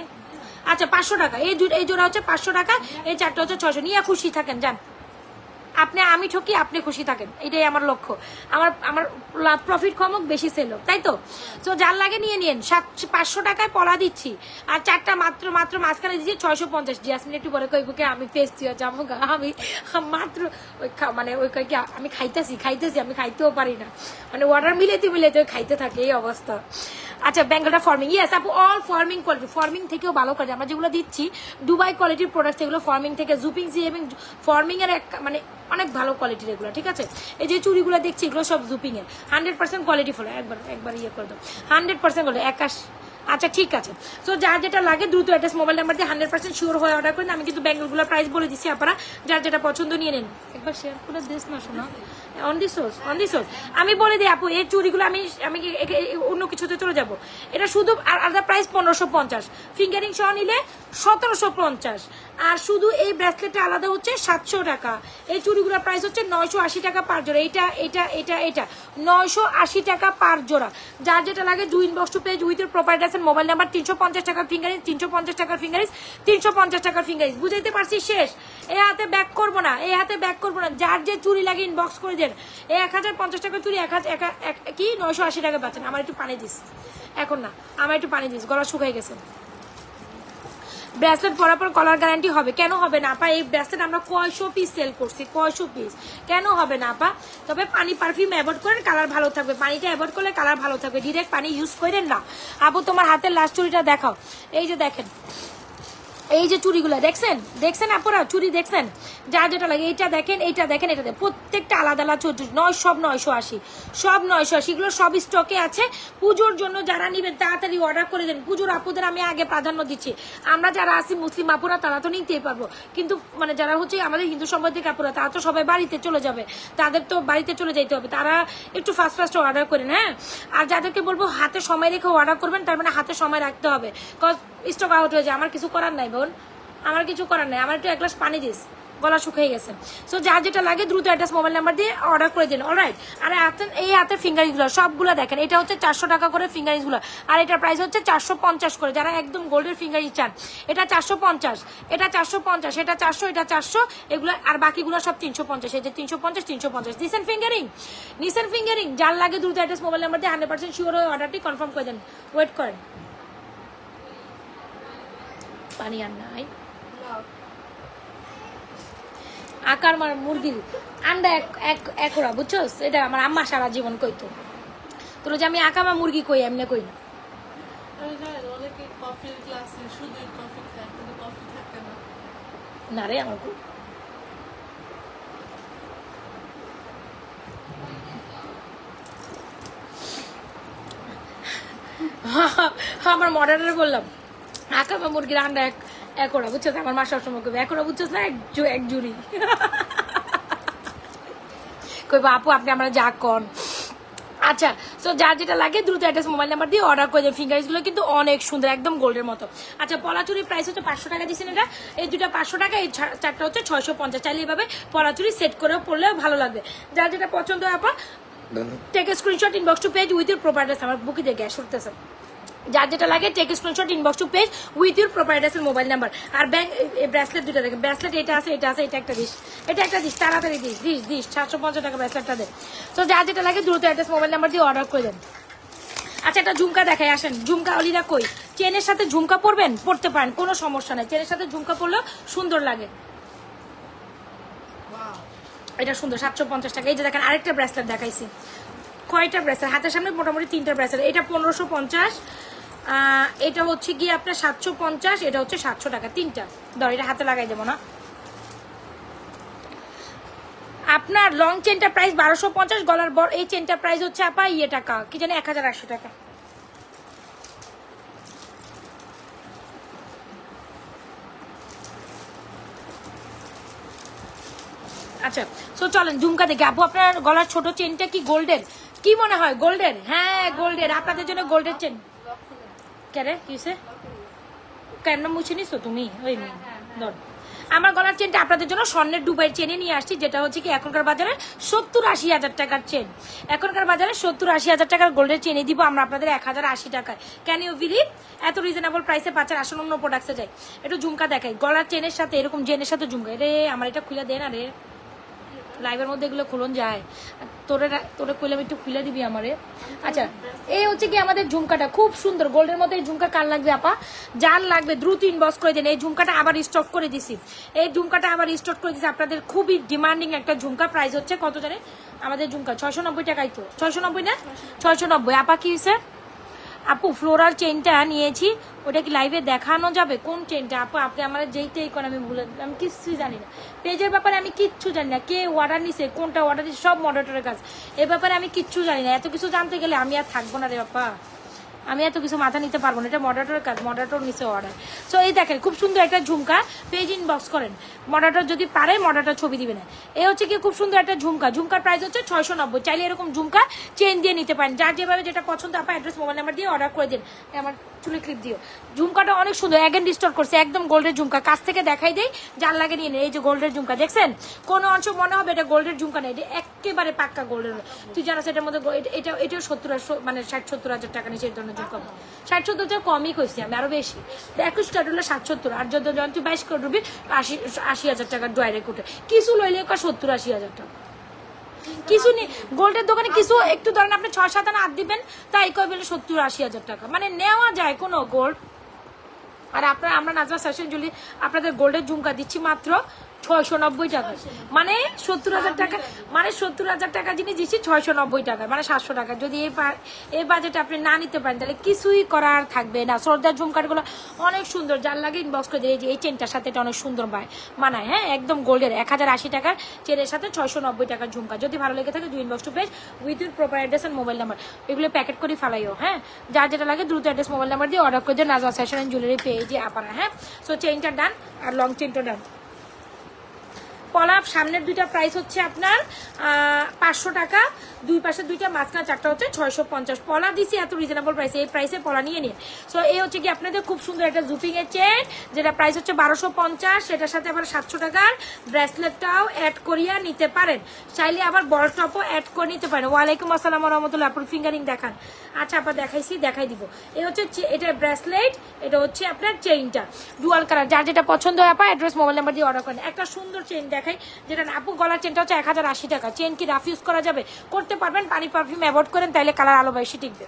আচ্ছা 500 টাকা এই জোড়া হচ্ছে 500 টাকা, এই 4টা হচ্ছে 600। নিয়ে খুশি থাকেন যান আপনি, আমি ঠকি আপনি খুশি থাকেন, এটাই আমার লক্ষ্য। আমার প্রফিট কম হোক, বেশি সেল হোক, তাই তো? তো যার লাগে নিয়ে নিন। 500 টাকায় পলা দিচ্ছি, আর 4টা মাত্র মাঝখানে দিচ্ছি 650। জিয়াসমিন একটু পরে কইবকে আমি পেস্তি যাবো, আমি মাত্র ওই মানে ওই কই কি আমি খাইতেছি, আমি খাইতেও পারি না, মানে অর্ডার মিলেতে খাইতে থাকে, এই অবস্থা। আচ্ছা বেঙ্গলটা ফর্মিং, ইয়েস আপু, অল ফর্মিং কোয়ালিটি, ফর্মিং থেকেও ভালো কোয়ালিটি আমরা যেগুলো দিচ্ছি, দুবাই কোয়ালিটির প্রোডাক্ট, এগুলো ফর্মিং থেকে জুপিং সি এবং ফর্মিং এর মানে অনেক ভালো কোয়ালিটির এগুলো, ঠিক আছে? এই যে চুড়িগুলো দেখছি এগুলো সব জুপিং এর 100% কোয়ালিটি ফুল। একবার ইয়ে করে দাও, 100% কোয়ালিটি। 21। আচ্ছা ঠিক আছে। সো যার যেটা লাগে দ্রুত অ্যাড্রেস মোবাইল নাম্বার দিয়ে 100% শিওর হয়ে অর্ডার করেন। আমি কিন্তু ব্যাঙ্গলগুলোর প্রাইস বলে দিচ্ছি, আপনারা যার যেটা পছন্দ নিয়ে নেন। একবার শেয়ার করে দিস না শোনা, অন দি সোর্স। আমি বলে দিই আপু, এই চুড়িগুলো আমি অন্য কিছুতে চলে যাব। এটা শুধু আলাদা প্রাইস 1550, ফিঙ্গারিং সহ নিলে 1750, আর শুধু এই ব্রেসলেটটা আলাদা হচ্ছে 700 টাকা। এই চুড়িগুলোর প্রাইস হচ্ছে 980 টাকা পার জোড়া। এটা 980 টাকা পার জোড়া। যার যেটা লাগে do inbox to page with proper address and mobile number. 350 টাকার ফিঙ্গারিং, 350 টাকার ফিঙ্গারিং, 350 টাকার ফিঙ্গারিং। বুঝাইতে পারছি? শেষ। এই হাতে ব্যাক করবো না, যার যে চুড়ি লাগে ইনবক্স করে দেন। এই 1050 টাকার চুড়ি 980 টাকা পাচ্ছেন। আমার একটু পানি দিস এখন, না আমার একটু পানি দিস, গলা শুকাই গেছে। ব্রেসলেট পরার পর কলার গ্যারান্টি হবে, কেন হবে না আপা? এই ব্রেসলেট আমরা 100 পিস সেল করছি, 100 পিস, কেন হবে না আপা? তবে পানি পারফিউম অ্যাভয়েড করেন, কালার ভালো থাকবে। পানিটা অ্যাভয়েড করলে কালার ভালো থাকবে, ডিরেক্ট পানি ইউজ করেন না। আপু তোমার হাতের লাস্ট চুড়িটা দেখাও। এই যে দেখেন, এই যে চুড়িগুলো দেখছেন আপনারা? চুড়ি দেখছেন? যার যেটা লাগে এইটা দেখেন, এটা দেখেন, প্রত্যেকটা আলাদা আলাদা চুড়ি, সব 980, সব 980। এগুলো সব স্টকে আছে। পুজোর জন্য যারা নিবেন তাড়াতাড়ি অর্ডার করে দেন। পুজোর আপুদের আমি আগে প্রাধান্য দিচ্ছি। আমরা যারা আছি মুসলিম আপুরা তারা তো নিতেই পারবো, কিন্তু মানে যারা হচ্ছে আমাদের হিন্দু সম্প্রদায়ের আপুরা তারা তো সবাই বাড়িতে চলে যাবে, তাদের তো বাড়িতে চলে যেতে হবে, তারা একটু ফাস্ট অর্ডার করেন। হ্যাঁ, আর যাদেরকে বলবো হাতে সময় রেখে অর্ডার করবেন, তার মানে হাতে সময় রাখতে হবে, কজ স্টক আউট হয়ে যায়। আমার কিছু করার নাই বোন, আমার কিছু করার নাই। আমার একটু 1 গ্লাস পানি দিস, গলা শুকিয়ে গেছে। সো যার যেটা লাগে দ্রুত অ্যাড্রেস মোবাইল নাম্বার দিয়ে অর্ডার করে দিন। অলরাইট। আর এই হাতের ফিঙ্গারিংসগুলো সবগুলো দেখেন, এটা হচ্ছে 400 টাকা করে ফিঙ্গারিংসগুলো, আর এটার প্রাইস হচ্ছে 450 করে। যারা একদম গোল্ডের ফিঙ্গারিং চান, এটা 450, এটা 450, এটা 400, এটা 400, এগুলো আর বাকিগুলো সব 350। এই যে 350 নিসেন ফিঙ্গারিং। যার লাগে দ্রুত অ্যাড্রেস মোবাইল নাম্বার দিয়ে 100% শিওর হয়ে অর্ডারটি কনফার্ম করে দেন। ওয়েট করেন, পানি আর নাই। আকার মার মুরগির আন্ডা এক ওরা, বুঝছো? এটা আমার আম্মা সারা জীবন কইতো। তোর যে আমি আকামা মুরগি কই, এমনি কই না। না রে আমার আমার মডারের বললাম আকামা মুরগির আন্ডা এক ওরা, বুঝছো? আমার মা সবসময় কইবে এক ওরা, বুঝছো না? এক জুড়ি কইবা আপু আপনি আমরা যা কন। আচ্ছা, সো যার যেটা লাগে দ্রুত অ্যাড্রেস মোবাইল নাম্বার দিয়ে অর্ডার করে দেন। ফিঙ্গারিংসগুলো কিন্তু অনেক সুন্দর, একদম গোল্ডের মতো। আচ্ছা, পলাচুরির প্রাইস হচ্ছে 500 টাকা দিচ্ছেন। এটা এই দুটা 500 টাকা, এই 4টা হচ্ছে 650। চাইলে এইভাবে পলাচুরি সেট করেও পড়লেও ভালো লাগবে। যার যেটা পছন্দ হয় আপা take screenshot inbox to page with your proper address. আমার বুকে দিয়ে গ্যাস উঠতেছে। যার যেটা লাগে take screenshot inbox to page with your proper address and mobile number. আর ব্রেসলেট দুটো দেখেন, ব্রেসলেট এটা আছে, এটা একটা দিস, এটা একটা দিস, তাড়াতাড়ি দিস 750 টাকা ব্রেসলেটটা দেন। তো যার যেটা লাগে দ্রুত অ্যাড্রেস মোবাইল নাম্বার দিয়ে অর্ডার করে দেন। আচ্ছা, একটা ঝুমকা দেখাই, আসেন। ঝুমকা অলিরা কই? চেনের সাথে ঝুমকা পরবেন, পড়তে পারেন, কোনো সমস্যা নেই। চেনের সাথে ঝুমকা পরলেও সুন্দর লাগে। এটা সুন্দর 750 টাকা। এই যে দেখেন আরেকটা ব্রেসলেট দেখাইছি, কয়টা ব্রেসলেট হাতের সামনে, মোটামুটি 3টা ব্রেসলেট। এটা 1550, এটা হচ্ছে গিয়ে আপনার 750, এটা হচ্ছে 700 টাকা 3টা। ধর এটা হাতে লাগাই দেবো না। আপনার লং চেনটা প্রাইস 1250, গলার বড় এই চেনটা প্রাইস হচ্ছে আপা টাকা কি জানি 1080 টাকা। আচ্ছা সো চলেন ঝুমকা দেখি। আপু আপনার গলার ছোট চেনটা কি গোল্ডের? কি মনে হয় গোল্ডের? হ্যাঁ গোল্ডের, আপনাদের জন্য গোল্ডের চেন। কেরে কিসে কেন মুছে নিছো তুমি? ওই ধর আমার গলার চেনটা আপনাদের জন্য স্বর্ণের ডুবাইয়ের চেনে নিয়ে আসছি, যেটা হচ্ছে কি এখনকার বাজারে 70-80 হাজার টাকার চেন। এখনকার বাজারে 70-80 হাজার টাকার গোল্ডের চেনে দিব আমরা আপনাদের 1080 টাকায়। Can you believe? এত রিজনেবল প্রাইসে পাচ্ছেন। আসলে অন্য প্রোডাক্টসে যাই, একটু ঝুমকা দেখাই গলার চেনের সাথে, এরকম চেনের সাথে ঝুমকা। রে আমার এটা খুলে দে না রে, লাইভের মধ্যে এগুলো খুলন যায়। তোরে কইলাম একটু খুলে দিবি আমারে। আচ্ছা এই হচ্ছে কি আমাদের ঝুমকাটা খুব সুন্দর গোল্ডের মধ্যে। এই ঝুমকা কার লাগবে আপা? যার লাগবে দ্রুত ইনবক্স করে দেন। এই ঝুমকাটা আবার স্টক করে দিছি, এই ঝুমকাটা আবার স্টক করে দিছি আপনাদের। খুবই ডিমান্ডিং একটা ঝুমকা। প্রাইস হচ্ছে কত জানেন আমাদের ঝুমকা? 690 টাকাই তো। 690 না 690। আপা কি হয়েছে? আপু ফ্লোরাল চেনটা নিয়েছি, ওটা কি লাইভে দেখানো যাবে? কোন চেনটা আপু? আপনি আমার যেইটাই করেন আমি ভুলে, আমি কিচ্ছুই জানি না পেজের ব্যাপারে, আমি কিচ্ছু জানি না। কে অর্ডার নিছে, কোনটা অর্ডার দিচ্ছে, সব মডারেটরের কাজ। এ ব্যাপারে আমি কিচ্ছু জানি না। এত কিছু জানতে গেলে আমি আর থাকবো না রে বাপা, আমি এত কিছু মাথা নিতে পারবো না। এটা মডারেটরের কাজ, মডারেটর নিচে অর্ডার। সো এই দেখেন খুব সুন্দর একটা ঝুমকা, পেজ ইনবক্স করেন, মডারেটর যদি পারে মডারেটর ছবি দিবে না। এই হচ্ছে কি খুব সুন্দর একটা ঝুমকা, ঝুমকার প্রাইস হচ্ছে 690। চাইলে এরকম ঝুমকা চেন দিয়ে নিতে পারেন, যার যেভাবে যেটা পছন্দ আপা অ্যাড্রেস মোবাইল নাম্বার দিয়ে অর্ডার করে দিন। আমার চুলে ক্লিপ দিও। ঝুমকাটা অনেক সুন্দর, অ্যাগেন রিস্টোর করছে, একদম গোল্ডের ঝুমকা। কাছ থেকে দেখাই দেই, যার লাগে নিয়ে নেই। এই যে গোল্ডের ঝুমকা দেখছেন, কোনো অংশ মনে হবে এটা গোল্ডের ঝুমকা নেই, এটা একেবারে পাক্কা গোল্ডের। তুই জানাস এটার মধ্যে এটাও 70 মানে 60-70 হাজার টাকা নিচে এই ধরনের ঝুমকা। 60-70 হাজার কমই কইছি আমি, আরো বেশি। 21 স্টার্ট হলো 770, আর যদি তুই 22 কোটি রুপি 80 হাজার টাকা ডাইরেক্ট উঠে। কিছু লইলে 70-80 হাজার টাকা কিছু নেই। গোল্ডের দোকানে কিছু একটু ধরেন আপনি 6-7 আনা হাত দিবেন, তাই কই বলে 70-80 হাজার টাকা মানে নেওয়া যায় কোনো গোল্ড। আর আপনারা আমরা নাজমা ফ্যাশন জুয়েলারি আপনাদের গোল্ডের ঝুমকা দিচ্ছি মাত্র 690 টাকা, মানে 70 হাজার টাকা, মানে 70 হাজার টাকা জিনিস দিচ্ছি 690 টাকা, মানে 700 টাকা। যদি এই বাজেটে আপনি না নিতে পারেন তাহলে কিছুই করার থাকবে না। সর্দার ঝুমকাগুলো অনেক সুন্দর, যার লাগে ইনবক্স করে দিয়ে। এই চেনটার সাথে এটা অনেক সুন্দর মানায়। হ্যাঁ একদম গোল্ডের 1080 টাকার চেনের সাথে 690 টাকার ঝুমকা। যদি ভালো লেগে থাকে 2 inbox to page with your proper address and mobile number, এগুলো প্যাকেট করে ফালাইও। হ্যাঁ যার যেটা লাগে দ্রুত অ্যাড্রেস মোবাইল নাম্বার দিয়ে অর্ডার করে দিও নাজমা ফ্যাশন অ্যান্ড জুয়েলারি পেজে আপনারা। হ্যাঁ সো চেনটা ডান আর লং চেনটা ডান। পলা সামনের দুইটা প্রাইস হচ্ছে আপনার 500 টাকা, দুই পাশে দুইটা, মাঝখানে চারটা হচ্ছে 650। পলা দিছি এত রিজনেবল প্রাইসে, এই প্রাইসে পলা নিয়ে নিন। সো এই হচ্ছে কি আপনাদের খুব সুন্দর একটা জুপিং এর চেন, যেটা প্রাইস হচ্ছে 1250, সেটার সাথে আবার 700 টাকার ব্রেসলেটটাও অ্যাড করিয়া নিতে পারেন। চাইলে আবার বড় টপও অ্যাড করে নিতে পারেন। ওয়ালাইকুম আসসালাম রহমতুল্লাহ। আপনার ফিঙ্গারিং দেখান। আচ্ছা আপনার দেখাইছি, দেখাই দিব। এই হচ্ছে এটা ব্রেসলেট, এটা হচ্ছে আপনার চেইনটা ডুয়াল কালার, যার যেটা পছন্দ হয় আপা অ্যাড্রেস মোবাইল নাম্বার দিয়ে অর্ডার করেন। একটা সুন্দর চেন দেখাই, যেটা আপু গলার চেনটা হচ্ছে 1080 টাকা। চেন কি রাফ ইউজ করা যাবে? করতে পারবেন, পানি পারফিউম অ্যাভয়েড করেন, তাইলে কালার আলো বেশি টিকবে।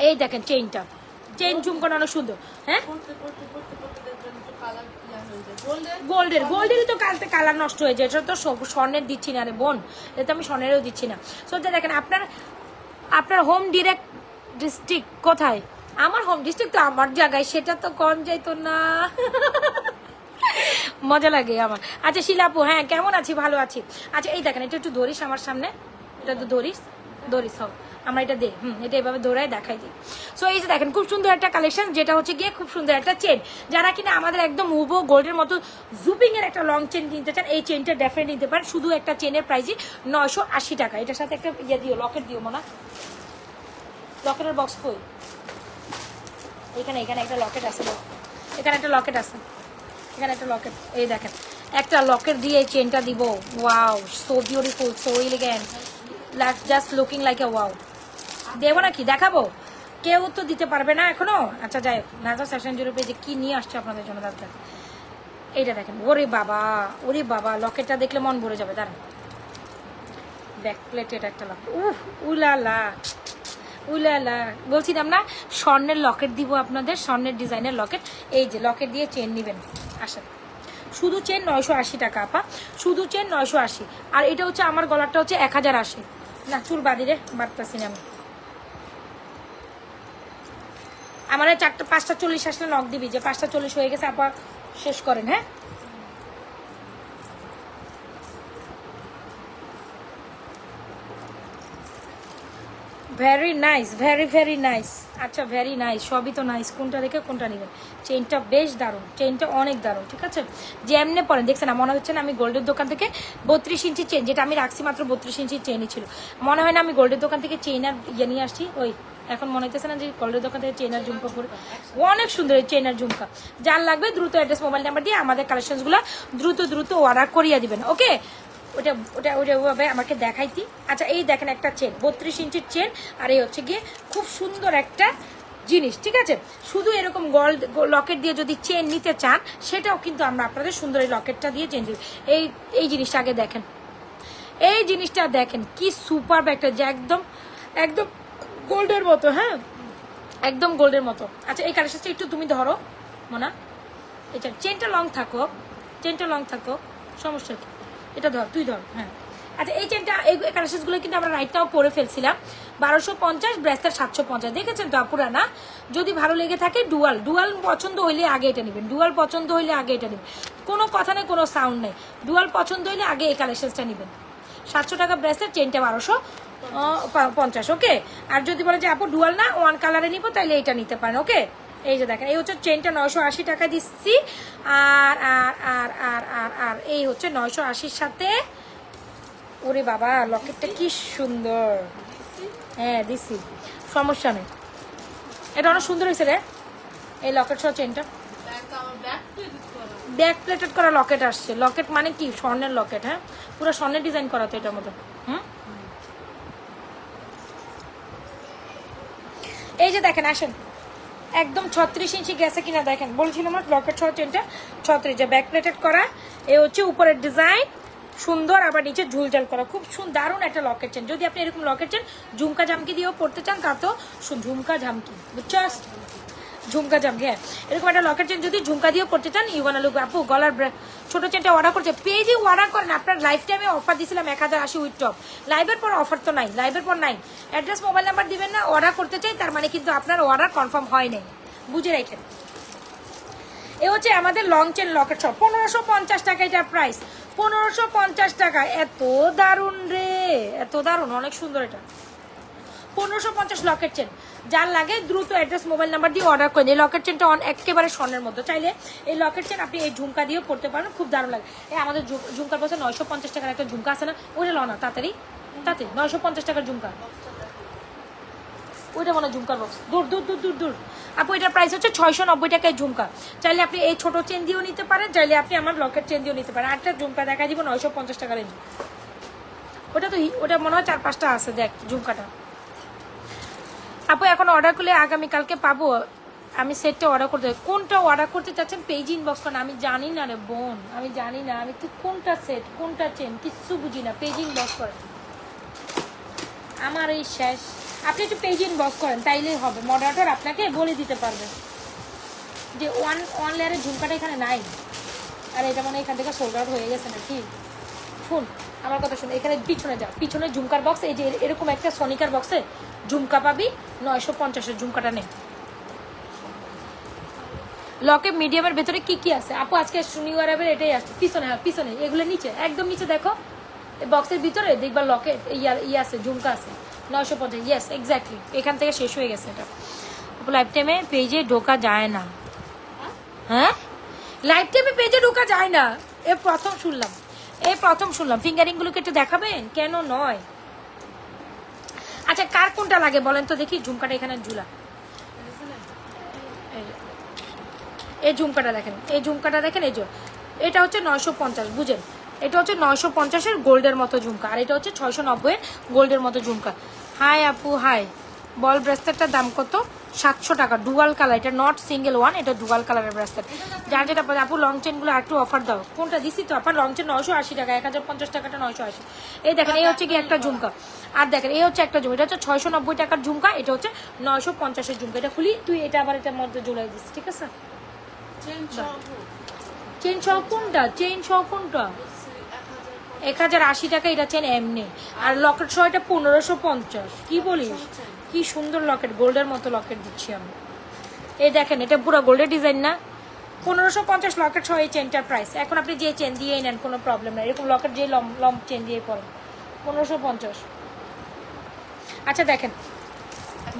এই দেখেন চেইনটা, চেইন ঝুমকানো অনেক সুন্দর। হ্যাঁ গোল্ডেরই তো কালার নষ্ট হয়ে যায়, এটা তো স্বর্ণের দিচ্ছি না রে বোন, এটা তো আমি স্বর্ণেরও দিচ্ছি না। সত্যি দেখেন আপনার হোম ডিস্ট্রিক্ট কোথায়? আমার হোম ডিস্ট্রিক্ট তো আমার জায়গায়, সেটা তো কম যাইতো না। মজা লাগে আমার। আচ্ছা শিলাপু, হ্যাঁ কেমন আছি? ভালো আছি। আচ্ছা এই দেখেন, এটা একটু ধরিস আমার সামনে, এটা তো ধরিস হোক, আমরা এটা দে, এটা এভাবে ধরাই দেখাই দিই। সো এই যে দেখেন খুব সুন্দর একটা কালেকশন, যেটা হচ্ছে গিয়ে খুব সুন্দর একটা চেন। যারা কিনা আমাদের একদম উবো গোল্ডের মতো জুপিং এর একটা লং চেন কিনতে চান, এই চেনটা ডেফিনেটলি নিতে পারেন। শুধু একটা চেনের প্রাইসই 980 টাকা। এটার সাথে একটা ইয়ে দিও, লকেট দিও মনে, লকেটের বক্স কই? এখানে একটা লকেট আছে, এখানে একটা লকেট আছে, এখানে একটা লকেট। এই দেখেন একটা লকেট দিয়ে এই চেনটা দিব। Wow so beautiful, so elegant, just looking like a wow. দেবো নাকি? দেখাবো? কেউ তো দিতে পারবে না এখনো। আচ্ছা যাই হোক, নাজমা ফ্যাশন জুয়েলারি পেজে কি নিয়ে আসছে আপনাদের জন্য দাদা, এইটা দেখেন। ওরে বাবা লকেটটা দেখলে মন ভরে যাবে। দাঁড়ান ব্যাক প্লেট, এটা একটা লকেট। উলালা বলছিলাম না, স্বর্ণের লকেট দিব আপনাদের, স্বর্ণের ডিজাইনের লকেট। এই যে লকেট দিয়ে চেন নেবেন, আসেন শুধু চেন 980 টাকা আপা, শুধু চেন 980। আর এটা হচ্ছে আমার গলারটা হচ্ছে 1080। না চুল বাদি রে, বাড়তেছি না আমি। আমার 5টা 40 আসলে নক দিবি যে 5টা 40 হয়ে গেছে আপা, শেষ করেন। হ্যাঁ ভেরি নাইস, ভেরি নাইস। আচ্ছা ভেরি নাইস, সবই তো নাইস, কোনটা রেখে কোনটা নেবেন। চেইনটা বেশ দারুণ, চেইনটা অনেক দারুণ, ঠিক আছে। যে এমনি পরেন দেখছেন না, মনে হচ্ছে না আমি গোল্ডের দোকান থেকে 32 ইঞ্চি চেন, যেটা আমি রাখছি মাত্র 32 ইঞ্চি চেনই ছিল, মনে হয় না আমি গোল্ডের দোকান থেকে চেইন আর ইয়ে নিয়ে আসছি। ওই এখন মনে হইতেছে না যে গোল্ডের দোকান থেকে চেইন আর ঝুমকা পরে, অনেক সুন্দর এই চেইন আর ঝুমকা। যার লাগবে দ্রুত অ্যাড্রেস মোবাইল নাম্বার দিয়ে আমাদের কালেকশনসগুলো দ্রুত অর্ডার করিয়ে দিবেন। ওকে ওটা ওটা ওইভাবে আমাকে দেখাইতি। আচ্ছা এই দেখেন একটা চেন, 32 ইঞ্চির চেন, আর এই হচ্ছে গিয়ে খুব সুন্দর একটা জিনিস, ঠিক আছে। শুধু এরকম গোল্ড লকেট দিয়ে যদি চেন নিতে চান, সেটাও কিন্তু আমরা আপনাদের সুন্দর এই লকেটটা দিয়ে চেন দিই। এই জিনিসটা আগে দেখেন, এই জিনিসটা দেখেন কি সুপার একটা, যে একদম একদম গোল্ডের মতো। হ্যাঁ একদম গোল্ডের মতো। আচ্ছা এই কালেকশনটা একটু তুমি ধরো মোনা, এটা চেনটা লং থাকো, চেনটা লং থাকো, সমস্যা কি, এটা ধর, তুই ধর। হ্যাঁ আচ্ছা এই চেনটা, এই কালেকশনগুলো কিন্তু আমরা রাইট নাও পরে ফেলছিলাম 1250, ব্রেসলেট 750, দেখেছেন তো আপুরা না। যদি ভালো লেগে থাকে ডুয়াল পছন্দ হইলে আগে এটা নেবেন, ডুয়াল পছন্দ হইলে আগে এটা নেবেন, কোনো কথা নেই, কোনো সাউন্ড নেই। ডুয়াল পছন্দ হইলে আগে এই কালেকশনটা নেবেন। 700 টাকা ব্রেসলেট, চেনটা 1250। ওকে, আর যদি বলে যে আপু ডুয়াল না ওয়ান কালারে নিবো, তাহলে এটা নিতে পারেন। ওকে এই যে দেখেন, এই হচ্ছে চেনটা 980 টাকা দিচ্ছি, আর আর আর আর আর আর এই হচ্ছে 980-র সাথে, ওরে বাবা লকেটটা কি সুন্দর। হ্যাঁ দিছি, সমস্যা নেই, এটা অনেক সুন্দর হয়েছে রে এই লকেট সহ চেনটা। ব্যাক প্লেটেড করা লকেট আসছে, লকেট মানে কি স্বর্ণের লকেট। হ্যাঁ পুরো স্বর্ণের ডিজাইন করা তো এটার মধ্যে। এই যে দেখেন আসেন, একদম 36 ইঞ্চি গেছে কিনা দেখেন, বলছিলাম না লকেট সহ চেনটা 36, যে ব্যাক প্লেটেড করা। এই হচ্ছে উপরের ডিজাইন সুন্দর, আবার নিচে ঝুলঝাল করা, খুব দারুণ একটা লকেট চেন। যদি আপনি এরকম লকেট চেন ঝুমকা ঝামকি দিয়েও পড়তে চান, তা তো ঝুমকা ঝামকি, বুঝছো, ঝুমকা ঝামকি। হ্যাঁ এরকম একটা লকেট চেন যদি ঝুমকা দিয়েও পড়তে চান, ইউগানা লুক আপু গলার ছোট চেনটা অর্ডার করছে, পেজে অর্ডার করেন। আপনার লাইফ টাইমে অফার দিয়েছিলাম 1080 উইথ টপ, লাইভের পর অফার তো নাই, লাইভের পর নাই। অ্যাড্রেস মোবাইল নাম্বার দিবেন না, অর্ডার করতে চাই, তার মানে কিন্তু আপনার অর্ডার কনফার্ম হয় নাই, বুঝে রাখেন। এ হচ্ছে আমাদের লং চেন লকেট সব 1550 টাকা, এটা প্রাইস 1550 টাকা। এত দারুণ রে, এত দারুণ, অনেক সুন্দর এটা। 1550 লকেট চেন, যার লাগে দ্রুত অ্যাড্রেস মোবাইল নাম্বার দিয়ে অর্ডার করেন। এই লকেট চেনটা একেবারে স্বর্ণের মধ্যে, চাইলে এই লকেট চেন আপনি এই ঝুমকা দিয়েও পড়তে পারেন, খুব দারুণ লাগে। এই আমাদের ঝুমকার বলছে 950 টাকার একটা ঝুমকা আছে না, ওইটা লো না তাড়াতাড়ি, 950 টাকার ঝুমকা, ওইটা মনে ঝুমকার বক্স, দূর আপু। এটার প্রাইস হচ্ছে 690 টাকায় ঝুমকা। চাইলে আপনি এই ছোট চেন দিয়েও নিতে পারেন, চাইলে আপনি আমার লকেট চেন দিয়েও নিতে পারেন। আরেকটা ঝুমকা দেখা দিব 950 টাকার রেঞ্জ, ওটা তো ওটা মনে হয় 4-5টা আছে, দেখ ঝুমকাটা। আপু এখন অর্ডার করলে আগামীকালকে পাবো? আমি সেটটা অর্ডার করতে, কোনটা অর্ডার করতে চাচ্ছেন পেজ ইনবক্স করেন। আমি জানি না রে বোন, আমি জানি না, আমি কি কোনটা সেট কোনটা চেন কিচ্ছু বুঝি না, পেজ ইনবক্স করেন। আমার এই শেষ, আপনি একটু পেজ ইনবক্স করেন, তাইলেই হবে, মডারেটর আপনাকে বলে দিতে পারবে যে ওয়ান লেয়ারের ঝুমকাটা এখানে নাই। আর এটা মনে হয় এখান থেকে সোল্ড আউট হয়ে গেছে নাকি। শুন আমার কথা শুন, এখানে পিছনে যা, পিছনে ঝুমকার বক্স, এই যে এরকম একটা সোনিকার বক্সে ঝুমকা পাবি 950-এর ঝুমকাটা নেই। লকে মিডিয়ামের ভেতরে কি কি আছে আপু? আজকে নিউ অ্যারাইভেল এটাই আসছে, পিছনে। হ্যাঁ পিছনে, এগুলো নিচে, একদম নিচে দেখো, এই বক্সের ভিতরে দেখবা লকে ইয়ে আছে, ঝুমকা আছে 950। ইয়েস এক্স্যাক্টলি, এখান থেকে শেষ হয়ে গেছে এটা। লাইফ টাইমে পেজে ঢোকা যায় না। হ্যাঁ লাইফ টাইমে পেজে ঢোকা যায় না, এ প্রথম শুনলাম। ফিঙ্গারিংগুলোকে একটু দেখাবেন, কেন নয়? আচ্ছা কার কোনটা লাগে বলেন তো দেখি। ঝুমকাটা এখানে ঝুলা, এই ঝুমকাটা দেখেন, এই ঝুমকাটা দেখেন, এই যে এটা হচ্ছে 950, বুঝেন, এটা হচ্ছে 950-এর গোল্ডের মতো ঝুমকা, আর এটা হচ্ছে 690-এর গোল্ডের মতো ঝুমকা। হাই আপু হাই, বল ব্রেসলেটটার দাম কত? 700 টাকা, ডুয়াল কালার, এটা নট সিঙ্গেল ওয়ান, এটা ডুয়াল কালারের ব্রেসলেট। যার যেটা আপু লং চেনগুলো একটু অফার দাও। কোনটা দিছি তো আপনার লং চেন 980 টাকা, 1050 টাকাটা 980। এই দেখেন এই হচ্ছে কি একটা ঝুমকা, আর দেখেন এই হচ্ছে একটা ঝুমকা, এটা হচ্ছে 690 টাকার ঝুমকা, এটা হচ্ছে 950-এর ঝুমকা। এটা খুলি তুই, এটা আবার এটার মধ্যে ঝুলাই দিস, ঠিক আছে? চেন সহ কোনটা? চেন সহ কোনটা? 1080 টাকা এটা চেন এমনি। আর লকেট সহ এটা 1550। কি বলিস? কি সুন্দর লকেট, গোল্ডের মতো লকেট দিচ্ছি আমি। এই দেখেন এটা পুরো গোল্ডের ডিজাইন না? 1550 লকেট সহ এই চেনটার প্রাইস। এখন আপনি যে চেন দিয়ে নেন কোনো প্রবলেম নাই, এরকম লকেট যে লম চেন দিয়ে পড়েন 1550। আচ্ছা দেখেন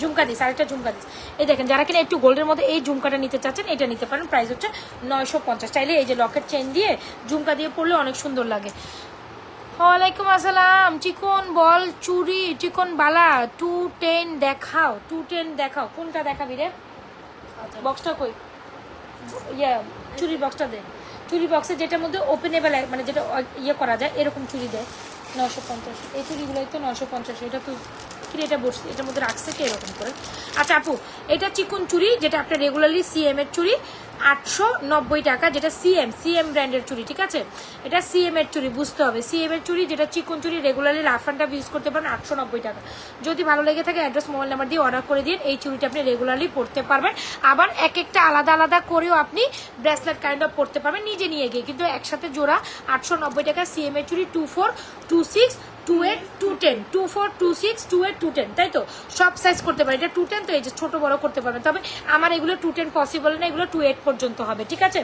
ঝুমকা দিস, আরেকটা ঝুমকা দিস। এই দেখেন যারা কিনা একটু গোল্ডের মধ্যে এই ঝুমকাটা নিতে চাচ্ছেন এটা নিতে পারেন, প্রাইস হচ্ছে 950। চাইলে এই যে লকেট চেন দিয়ে ঝুমকা দিয়ে পড়লে অনেক সুন্দর লাগে। ওয়ালাইকুম আসসালাম। চিকন বল চুরি, চিকন বালা 210 দেখাও, 210 দেখাও। কোনটা দেখাবি রে? বক্সটা কই? ইয়া চুরির বক্সটা দে। চুরি বক্সে যেটার মধ্যে ওপেনেবল মানে যেটা ইয়ে করা যায় এরকম চুরি দেয় 950। এই চুরিগুলোই তো 950। এটা তো কি এটা বসছে, এটার মধ্যে রাখছে কি এরকম করে। আচ্ছা আপু এটা চিকন চুরি যেটা আপনার রেগুলারলি সিএম এর চুরি 890 টাকা, যেটা সিএম ব্র্যান্ডের চুরি, ঠিক আছে? এটা সিএম এর চুরি, বুঝতে হবে সিএম এর চুরি যেটা চিকন চুরি রেগুলারলি লাফানটা ইউজ করতে পারেন 890 টাকা। যদি ভালো লেগে থাকে অ্যাড্রেস মোবাইল নাম্বার দিয়ে অর্ডার করে দিন, এই চুরিটা আপনি রেগুলারলি পড়তে পারবেন। আবার এক একটা আলাদা আলাদা করেও আপনি ব্রেসলেট কাইন্ড অফ পড়তে পারবেন নিজে নিয়ে গিয়ে, কিন্তু একসাথে জোড়া 890 টাকা। সিএম এর চুরি 24, 26, 28, 210, 24, 26, 28, 210, তাই তো? সব সাইজ করতে পারে। এটা 210 তো এই যে ছোট বড় করতে পারবেন, তবে আমার এগুলো 210 পসিবল না, এগুলো 28 পর্যন্ত হবে, ঠিক আছে?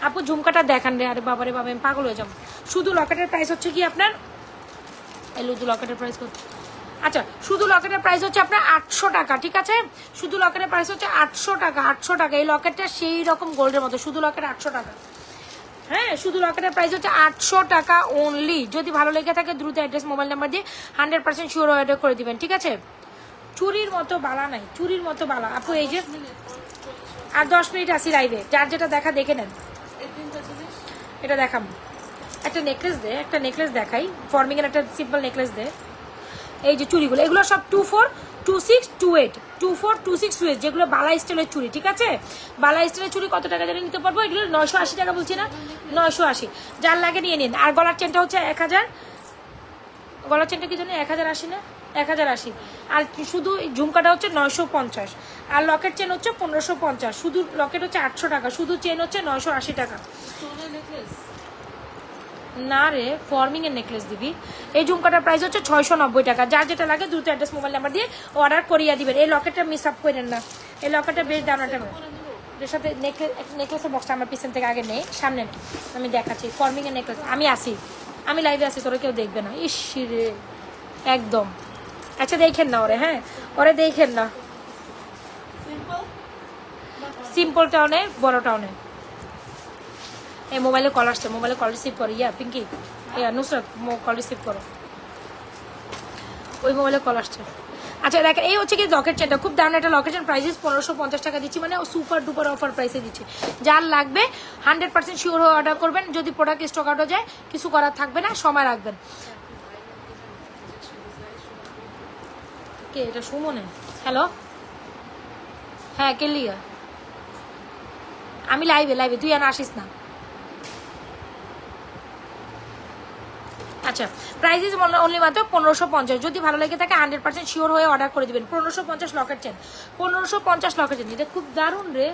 আপু ঝুমকাটা দেখান রে। আরে বাবারে বাবা আমি পাগল হয়ে যাবো। শুধু লকেটের প্রাইস হচ্ছে কি আপনার লুজু লকেটের প্রাইস কত? আচ্ছা শুধু লকেটের প্রাইস হচ্ছে আপনার 800 টাকা, ঠিক আছে? শুধু লকেটের প্রাইস হচ্ছে 800 টাকা, 800 টাকা। এই লকেটটা সেই রকম গোল্ডের মতো, শুধু লকেট 800 টাকা। হ্যাঁ শুধু লকেটের প্রাইস হচ্ছে 800 টাকা অনলি। যদি ভালো লেগে থাকে দ্রুত অ্যাড্রেস মোবাইল নাম্বার দিয়ে 100% শিওর অর্ডার করে দিবেন, ঠিক আছে? চুরির মতো বালা নাই, চুরির মতো বালা। আপু এই যে আর 10 মিনিট আসি লাইভে, যার যেটা দেখা দেখে নেন। এটা দেখাবো একটা নেকলেস দে, একটা নেকলেস দেখাই, ফর্মিং এর একটা সিম্পল নেকলেস দে। এই যে চুড়িগুলো এগুলো সব 24, 26, 28, 24, 26, 28 যেগুলো বালা স্টাইলের চুড়ি, ঠিক আছে? বালা স্টাইলের চুড়ি কত টাকা জানি নিতে পারবো? এগুলো 980 টাকা বলছি না, 980। যার লাগে নিয়ে নিন। আর গলার চেনটা হচ্ছে 1000, গলার চেনটা কি জানি 1080 না, 1080। আর শুধু ঝুমকাটা হচ্ছে 950। আর লকেট চেন হচ্ছে 1550। শুধু লকেট হচ্ছে 800 টাকা, শুধু চেন হচ্ছে 980 টাকা। না রে ফর্মিং এর নেকলেস দিবি। এই ঝুমকাটার প্রাইস হচ্ছে 690 টাকা। যার যেটা লাগে দ্রুত অ্যাড্রেস মোবাইল নাম্বার দিয়ে অর্ডার করিয়ে দিবেন। এই লকেটটা মিস আপ করেন না, এই লকেটটা বেশ দামটা এর সাথে নেকলেসের বক্সটা আমার পিছন থেকে আগে নেই, সামনে আমি দেখাচ্ছি। ফর্মিং এর নেকলেস আমি আসি, আমি লাইভে আসি, তোরা কেউ দেখবে না। ইস রে একদম। আচ্ছা দেখেন না ওরে, হ্যাঁ ওরে দেখেন না। সিম্পলটাও নেই বড়টাও নেই। এই মোবাইলে কল আসছে, মোবাইলে কল রিসিভ করো। ইয়া পিঙ্কি, ইয়া নুসরাত কল রিসিভ করো, ওই মোবাইলে কল আসছে। আচ্ছা দেখেন এই হচ্ছে কি লকেট চেনটা, খুব দাম একটা লকেট চেন, প্রাইস 1550 টাকা দিচ্ছি, মানে সুপার ডুপার অফার প্রাইসে দিচ্ছি। যার লাগবে 100% শিওর হয়ে অর্ডার করবেন। যদি প্রোডাক্ট স্টক আউট হয়ে যায় কিছু করার থাকবে না, সময় রাখবেন। কে এটা? সুমনে। হ্যালো হ্যাঁ কে লিয়া? আমি লাইভে, তুই আর আসিস না। আচ্ছা প্রাইস ইজ অনলি মাত্র 1550। যদি ভালো লেগে থাকে 100% শিওর হয়ে অর্ডার করে দিবেন। 1550 লকেট চেন, 1550 লকেট চেন। এটা খুব দারুণ রে।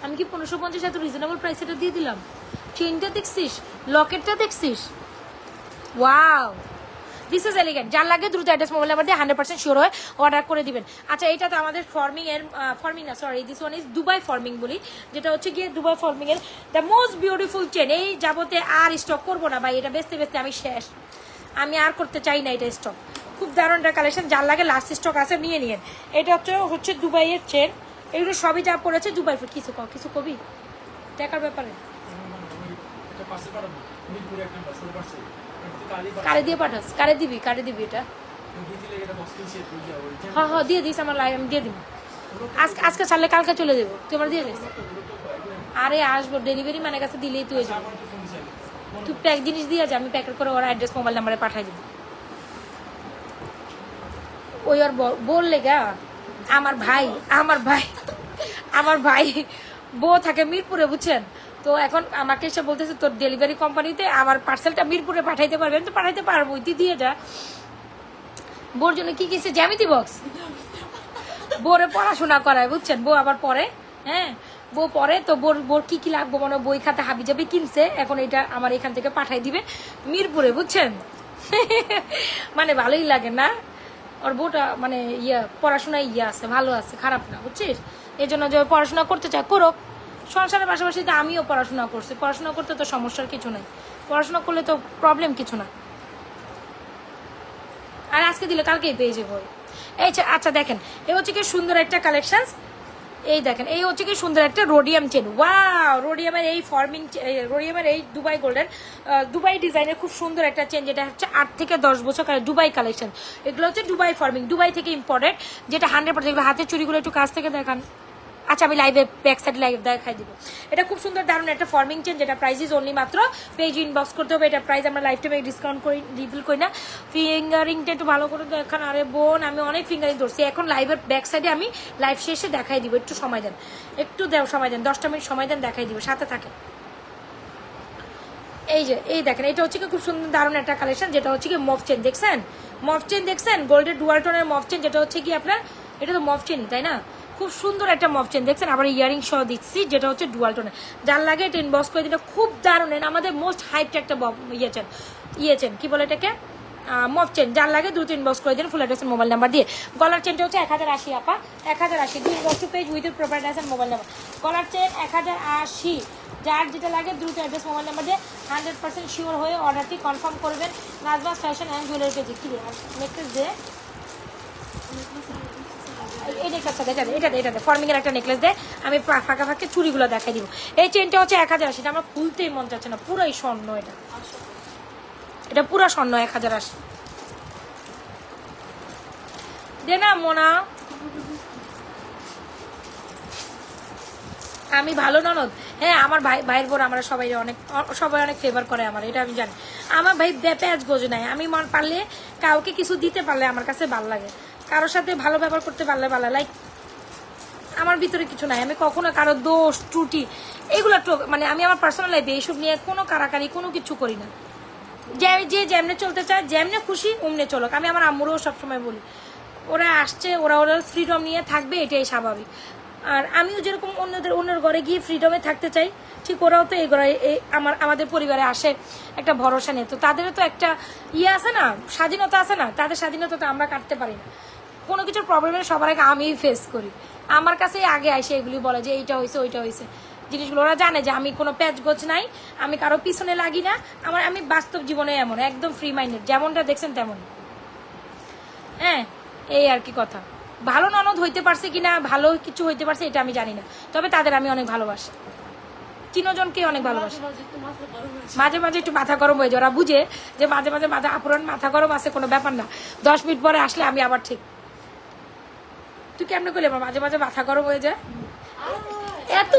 আমি কি 1550 এত রিজনেবল প্রাইস এটা দিয়ে দিলাম? চেনটা দেখছিস, লকেটটা দেখছিস, ওয়াও দিস ইজ এলিগেন্ট। যার লাগে দ্রুত অ্যাড্রেস মোবাইল নাম্বার দিয়ে 100% শিওর হয়ে অর্ডার করে দিবেন। আচ্ছা এইটা তো আমাদের ফর্মিং না sorry, this one is Dubai forming বলি, যেটা হচ্ছে গিয়ে দুবাই ফর্মিং এর দ্য মোস্ট বিউটিফুল চেন। এই যাবতে আর স্টক করবো না ভাই, এটা বেচতে বেচতে আমি শেষ, আমি আর করতে চাই না এটা স্টক। খুব দারুণ একটা কালেকশন, যার লাগে লাস্ট স্টক আছে নিয়ে নিয়েন। এটা হচ্ছে দুবাইয়ের চেন, এগুলো সবই যা পড়েছে দুবাই। কিছু কবি টাকার ব্যাপারে কারে দিয়ে পাঠাস? কারে দিবি এটা? হ্যাঁ দিয়ে দিস আমার লাইভ, আমি দিয়ে দিব। আজকে ছাড়লে কালকে চলে দেবো, তুই আমার দিয়ে দিস। আরে আসবো, ডেলিভারি মানে কাছে দিলেই তুই যাবো। তুই প্যাক জিনিস দিয়ে যা, আমি প্যাকেট করে ওরা অ্যাড্রেস মোবাইল নাম্বারে পাঠাই দিব। ওই আর বললে গা আমার ভাই বউ থাকে মিরপুরে, বুঝছেন? তো এখন আমাকে এসে বলতেছে তোর ডেলিভারি কোম্পানিতে আমার পার্সেলটা মিরপুরে পাঠাইতে পারবে? আমি তো পাঠাইতে পারবো, তুই দিয়ে যা। বোর জন্য কি কিনছে? জ্যামিতি বক্স। বোরে পড়াশোনা করায়, বুঝছেন? বউ আবার পরে, হ্যাঁ বউ পরে তো বোর কি কি লাগবো মনে বই খাতা হাবি যাবি কিনছে, এখন এটা আমার এখান থেকে পাঠাই দিবে মিরপুরে, বুঝছেন? মানে ভালোই লাগে না, ওর বউটা মানে পড়াশোনায় আছে, ভালো আছে, খারাপ না, বুঝছিস? এই জন্য যে পড়াশোনা করতে চায় করুক, সংসারের পাশাপাশি তো আমিও পড়াশোনা করছি, পড়াশোনা করতে তো সমস্যার কিছু নাই, পড়াশোনা করলে তো প্রবলেম কিছু না। আর আজকে দিলে কালকেই পেয়ে যাবো। এই আচ্ছা দেখেন, এই হচ্ছে কি সুন্দর একটা কালেকশন, এই দেখেন এই হচ্ছে কি সুন্দর একটা রোডিয়াম চেন। ওয়াও, রোডিয়ামের এই ফর্মিং, রোডিয়ামের এই দুবাই গোল্ডেন দুবাই ডিজাইনের খুব সুন্দর একটা চেন, যেটা হচ্ছে 8 থেকে 10 বছর দুবাই কালেকশন। এগুলো হচ্ছে দুবাই ফর্মিং, দুবাই থেকে ইম্পোর্টেড, যেটা 100%। এগুলো হাতের চুড়িগুলো একটু কাছ থেকে দেখান। আচ্ছা আমি লাইভে ব্যাক সাইড লাইভ দেখাই দিব। এটা খুব সুন্দর দারুণ একটা ফর্মিং চেন, যেটা প্রাইস ইজ অনলি মাত্র, পেজ ইনবক্স করতে হবে। এটা প্রাইস আমরা লাইফ টাইমে ডিসকাউন্ট করি, রিভিল করি না। ফিঙ্গারিংটা একটু ভালো করে দেখান। আরে বোন, আমি অনেক ফিঙ্গারিং ধরছি, এখন লাইভের ব্যাক সাইডে আমি লাইভ শেষে দেখাই দিব। একটু সময় দেন, একটু সময় দেন, 10টা মিনিট সময় দেন, দেখাই দিব, সাথে থাকে। এই যে এই দেখেন, এটা হচ্ছে কি খুব সুন্দর দারুণ একটা কালেকশন, যেটা হচ্ছে কি মফ চেন, দেখছেন? মফ চেন দেখছেন, গোল্ডের ডুয়াল টোনের মফ চেন, যেটা হচ্ছে কি আপনার, এটা তো মফ চেনই তাই না? খুব সুন্দর একটা মফ চেন দেখছেন, আবার ইয়ারিং সহ দিচ্ছি, যেটা হচ্ছে ডুয়াল টোনের। যার লাগে এটা ইনবক্স করে দিলে, খুব দারুণ। আমাদের মোস্ট হাইপড একটা চেন কি বলে এটাকে, মফ চেন। যার লাগে দ্রুত ইনবক্স করে দিন ফুল অ্যাড্রেস মোবাইল নাম্বার দিয়ে। গলার চেনটা হচ্ছে 1080 আপা, 1080, do inbox to page with proper address and mobile number. গলার চেন 1080, যার যেটা লাগে দ্রুত অ্যাড্রেস মোবাইল নাম্বার দিয়ে 100% শিওর হয়ে অর্ডারটি কনফার্ম করবেন। নাজবাস ফ্যাশন অ্যান্ড জুয়েলারি পেজে। কি নেকলেস দে, এই নেকলেসটা দেখেন, এটাতে ফর্মিং এর একটা নেকলেস দেয়। আমি ফাঁকা ফাঁকে চুড়িগুলো দেখাই দিব। এই চেনটা হচ্ছে 1080, এটা আমার খুলতেই মন চাচ্ছে না, পুরোই স্বর্ণ। এটা পুরো স্বর্ণ, 1080 দে না মোনা। আমি ভালো ননদ, হ্যাঁ আমার ভাইয়ের বোন আমরা সবাই অনেক ফেভার করে আমার, এটা আমি জানি। আমার ভাই প্যাঁচ বোঝে নাই, আমি মন পারলে কাউকে কিছু দিতে পারলে আমার কাছে ভালো লাগে, কারোর সাথে ভালো ব্যবহার করতে পারলে ভালো, লাইক আমার ভিতরে কিছু নাই। আমি কখনো কারো দোষ ত্রুটি এগুলো মানে আমি আমার পার্সোনাল লাইফে এইসব নিয়ে কোনো কারাকারি কোনো কিছু করি না। যে যেমনে চলতে চায়, যেমনে খুশি অমনে চলুক। আমি আমার আম্মুরও সবসময় বলি, ওরা আসছে, ওরা ফ্রিডম নিয়ে থাকবে, এটাই স্বাভাবিক। আর আমিও যেরকম অন্যের ঘরে গিয়ে ফ্রিডমে থাকতে চাই, ঠিক ওরাও তো এই ঘরে আমাদের পরিবারে আসে একটা ভরসা নেই। তো তাদেরও তো একটা আছে না, স্বাধীনতা আছে না, তাদের স্বাধীনতা তো আমরা কাটতে পারি না। কোনো কিছুর প্রবলেমের সবার আগে আমি ফেস করি, আমার কাছেই আগে আসে এগুলি বলে যে এইটা হয়েছে ওইটা হয়েছে জিনিসগুলো। ওরা জানে যে আমি কোনো প্যাচগোছ নাই, আমি কারো পিছনে লাগি না। আমি বাস্তব জীবনে এমন একদম ফ্রি মাইন্ডেড, যেমনটা দেখছেন তেমন। হ্যাঁ এই আর কি কথা। ভালো ননদ হইতে পারছে কিনা, ভালো কিছু হইতে পারছে এটা আমি জানি না, তবে তাদের আমি অনেক ভালোবাসি, 3 জনকে অনেক ভালোবাসি। মাঝে মাঝে একটু মাথা গরম হয়ে যায়, ওরা বুঝে যে মাঝে মাঝে মাথা গরম আছে, কোনো ব্যাপার না, 10 মিনিট পরে আসলে আমি আবার ঠিক। তুই কেমনে করলে আমার মাঝে মাঝে মাথা গরম হয়ে যায় এত?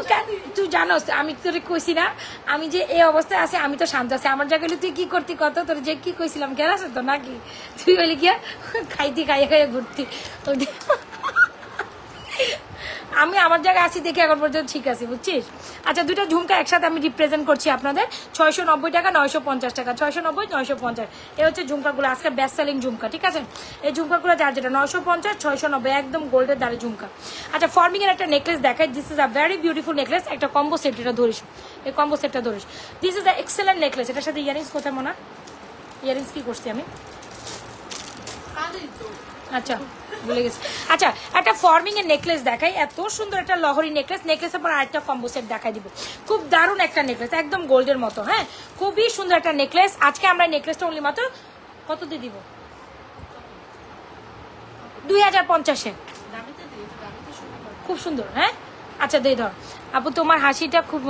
তুই জানোস আমি তোরে কইছি না, আমি যে এই অবস্থায় আছে, আমি তো শান্ত আছি। আমার জায়গায় তুই কি করতি কত, তোর যে কি কইছিলাম কেন আছে তো নাকি? তুই বলি গিয়া খাইয়ে ঘুরতি। আমি আমার জায়গায় আছি দেখে এখন পর্যন্ত ঠিক আছে, বুঝছিস? আচ্ছা, দুইটা ঝুমকা একসাথে আমি রিপ্রেজেন্ট করছি আপনাদের, 690 টাকা, 950 টাকা, 690, 950। এই হচ্ছে ঝুমকাগুলো আজকে বেস্ট সেলিং ঝুমকা, ঠিক আছে? এই ঝুমকাগুলো যার যেটা 950, 690, একদম গোল্ডের দাঁড়ে ঝুমকা। আচ্ছা, ফর্মিং এর একটা নেকলেস দেখাই। This is a very beautiful necklace, একটা কম্বো সেট। এটা ধরিস, এই কম্বো সেটটা ধরিস। This is a excellent necklace. এটার সাথে ইয়ারিংস কোথায় মনে, ইয়ারিংস কি করছি আমি, আচ্ছা ভুলে গেছি। আচ্ছা, একটা ফর্মিং এর নেকলেস দেখাই, এত সুন্দর একটা লহরি নেকলেস। নেকলেসের পর আরেকটা কম্বো সেট দেখাই দিব, খুব দারুণ একটা নেকলেস, একদম গোল্ডের মতো। হ্যাঁ, খুবই সুন্দর একটা নেকলেস। আজকে আমরা নেকলেসটা অনলি মাত্র কত দিয়ে দিব? 2050-এ। খুব সুন্দর। হ্যাঁ আচ্ছা, দিয়ে ধর আপু, তোমার হাসিটা খুব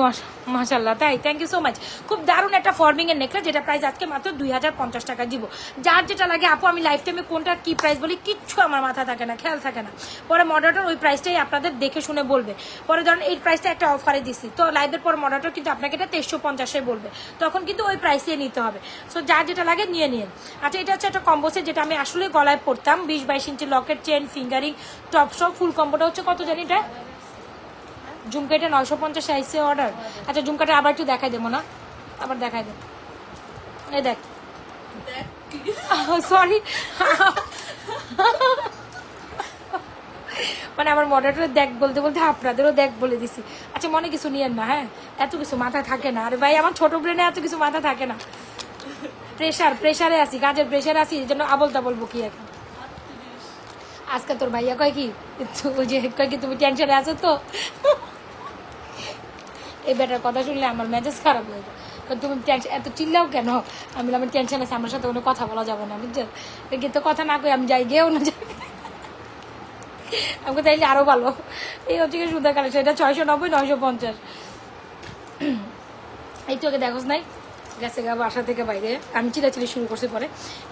মাশাআল্লাহ, তাই থ্যাংক ইউ সো মাচ। খুব দারুণ একটা ফর্মিং এর নেকলেস, যেটা প্রাইস আজকে মাত্র 2050 টাকা দিব। যার যেটা লাগে আপু, আমি লাইফ টাইমে কোনটা কি প্রাইস বলি কিচ্ছু আমার মাথা থাকে না, খেয়াল থাকে না। পরে মডারেটর ওই প্রাইসটাই আপনাদের দেখে শুনে বলবে। পরে ধরেন এই প্রাইসটা একটা অফারে দিচ্ছি, তো লাইভের পর মডারেটর কিন্তু আপনাকে এটা 2350-এ বলবে, তখন কিন্তু ওই প্রাইসে নিতে হবে। সো যার যেটা লাগে নিয়ে নিন। আচ্ছা, এটা হচ্ছে একটা কম্বো সেট, যেটা আমি আসলে গলায় পরতাম, 20-22 ইঞ্চি লকেট, চেন, ফিঙ্গারিং, টপ সব ফুল কম্বোটা হচ্ছে কত জানি এটা ঝুমকাটা 950 সাইজে অর্ডার। আচ্ছা, ঝুমকাটা আবার একটু দেখাই দেবো না, আবার দেখাই দেব। এই দেখ, সরি মানে আমার মডারেটর দেখ বলতে বলতে আপনাদেরও দেখ বলে দিছি। আচ্ছা মনে কিছু নিয়েন না, হ্যাঁ এত কিছু মাথা থাকে না। আরে ভাই আমার ছোট ব্রেনে এত কিছু মাথা থাকে না, প্রেশারে আছি, কাজের প্রেশারে আছি, এই জন্য আবল তাবল বকি এখন। আজকে তোর ভাইয়া কয় কি, ওই যে কয় কি তুমি টেনশনে আছো তো, এই বেটার কথা শুনলে আমার মেজাজ খারাপ হয়ে যায়। তুমি টেনশন এত চিল্লাও কেন? আমি বললাম আমি টেনশন আছে, আমার সাথে কোনো কথা বলা যাবে না, বুঝছো? কিন্তু কথা না কই আমি যাই, গেও না যাই, আমাকে তাইলে আরো ভালো। এই হচ্ছে কি সুন্দর কালেকশন, এটা 690 950। এই তো ওকে দেখোস নাই গেছে গা বাসা থেকে বাইরে, আমি চিলাচিলি শুরু করছি পরে।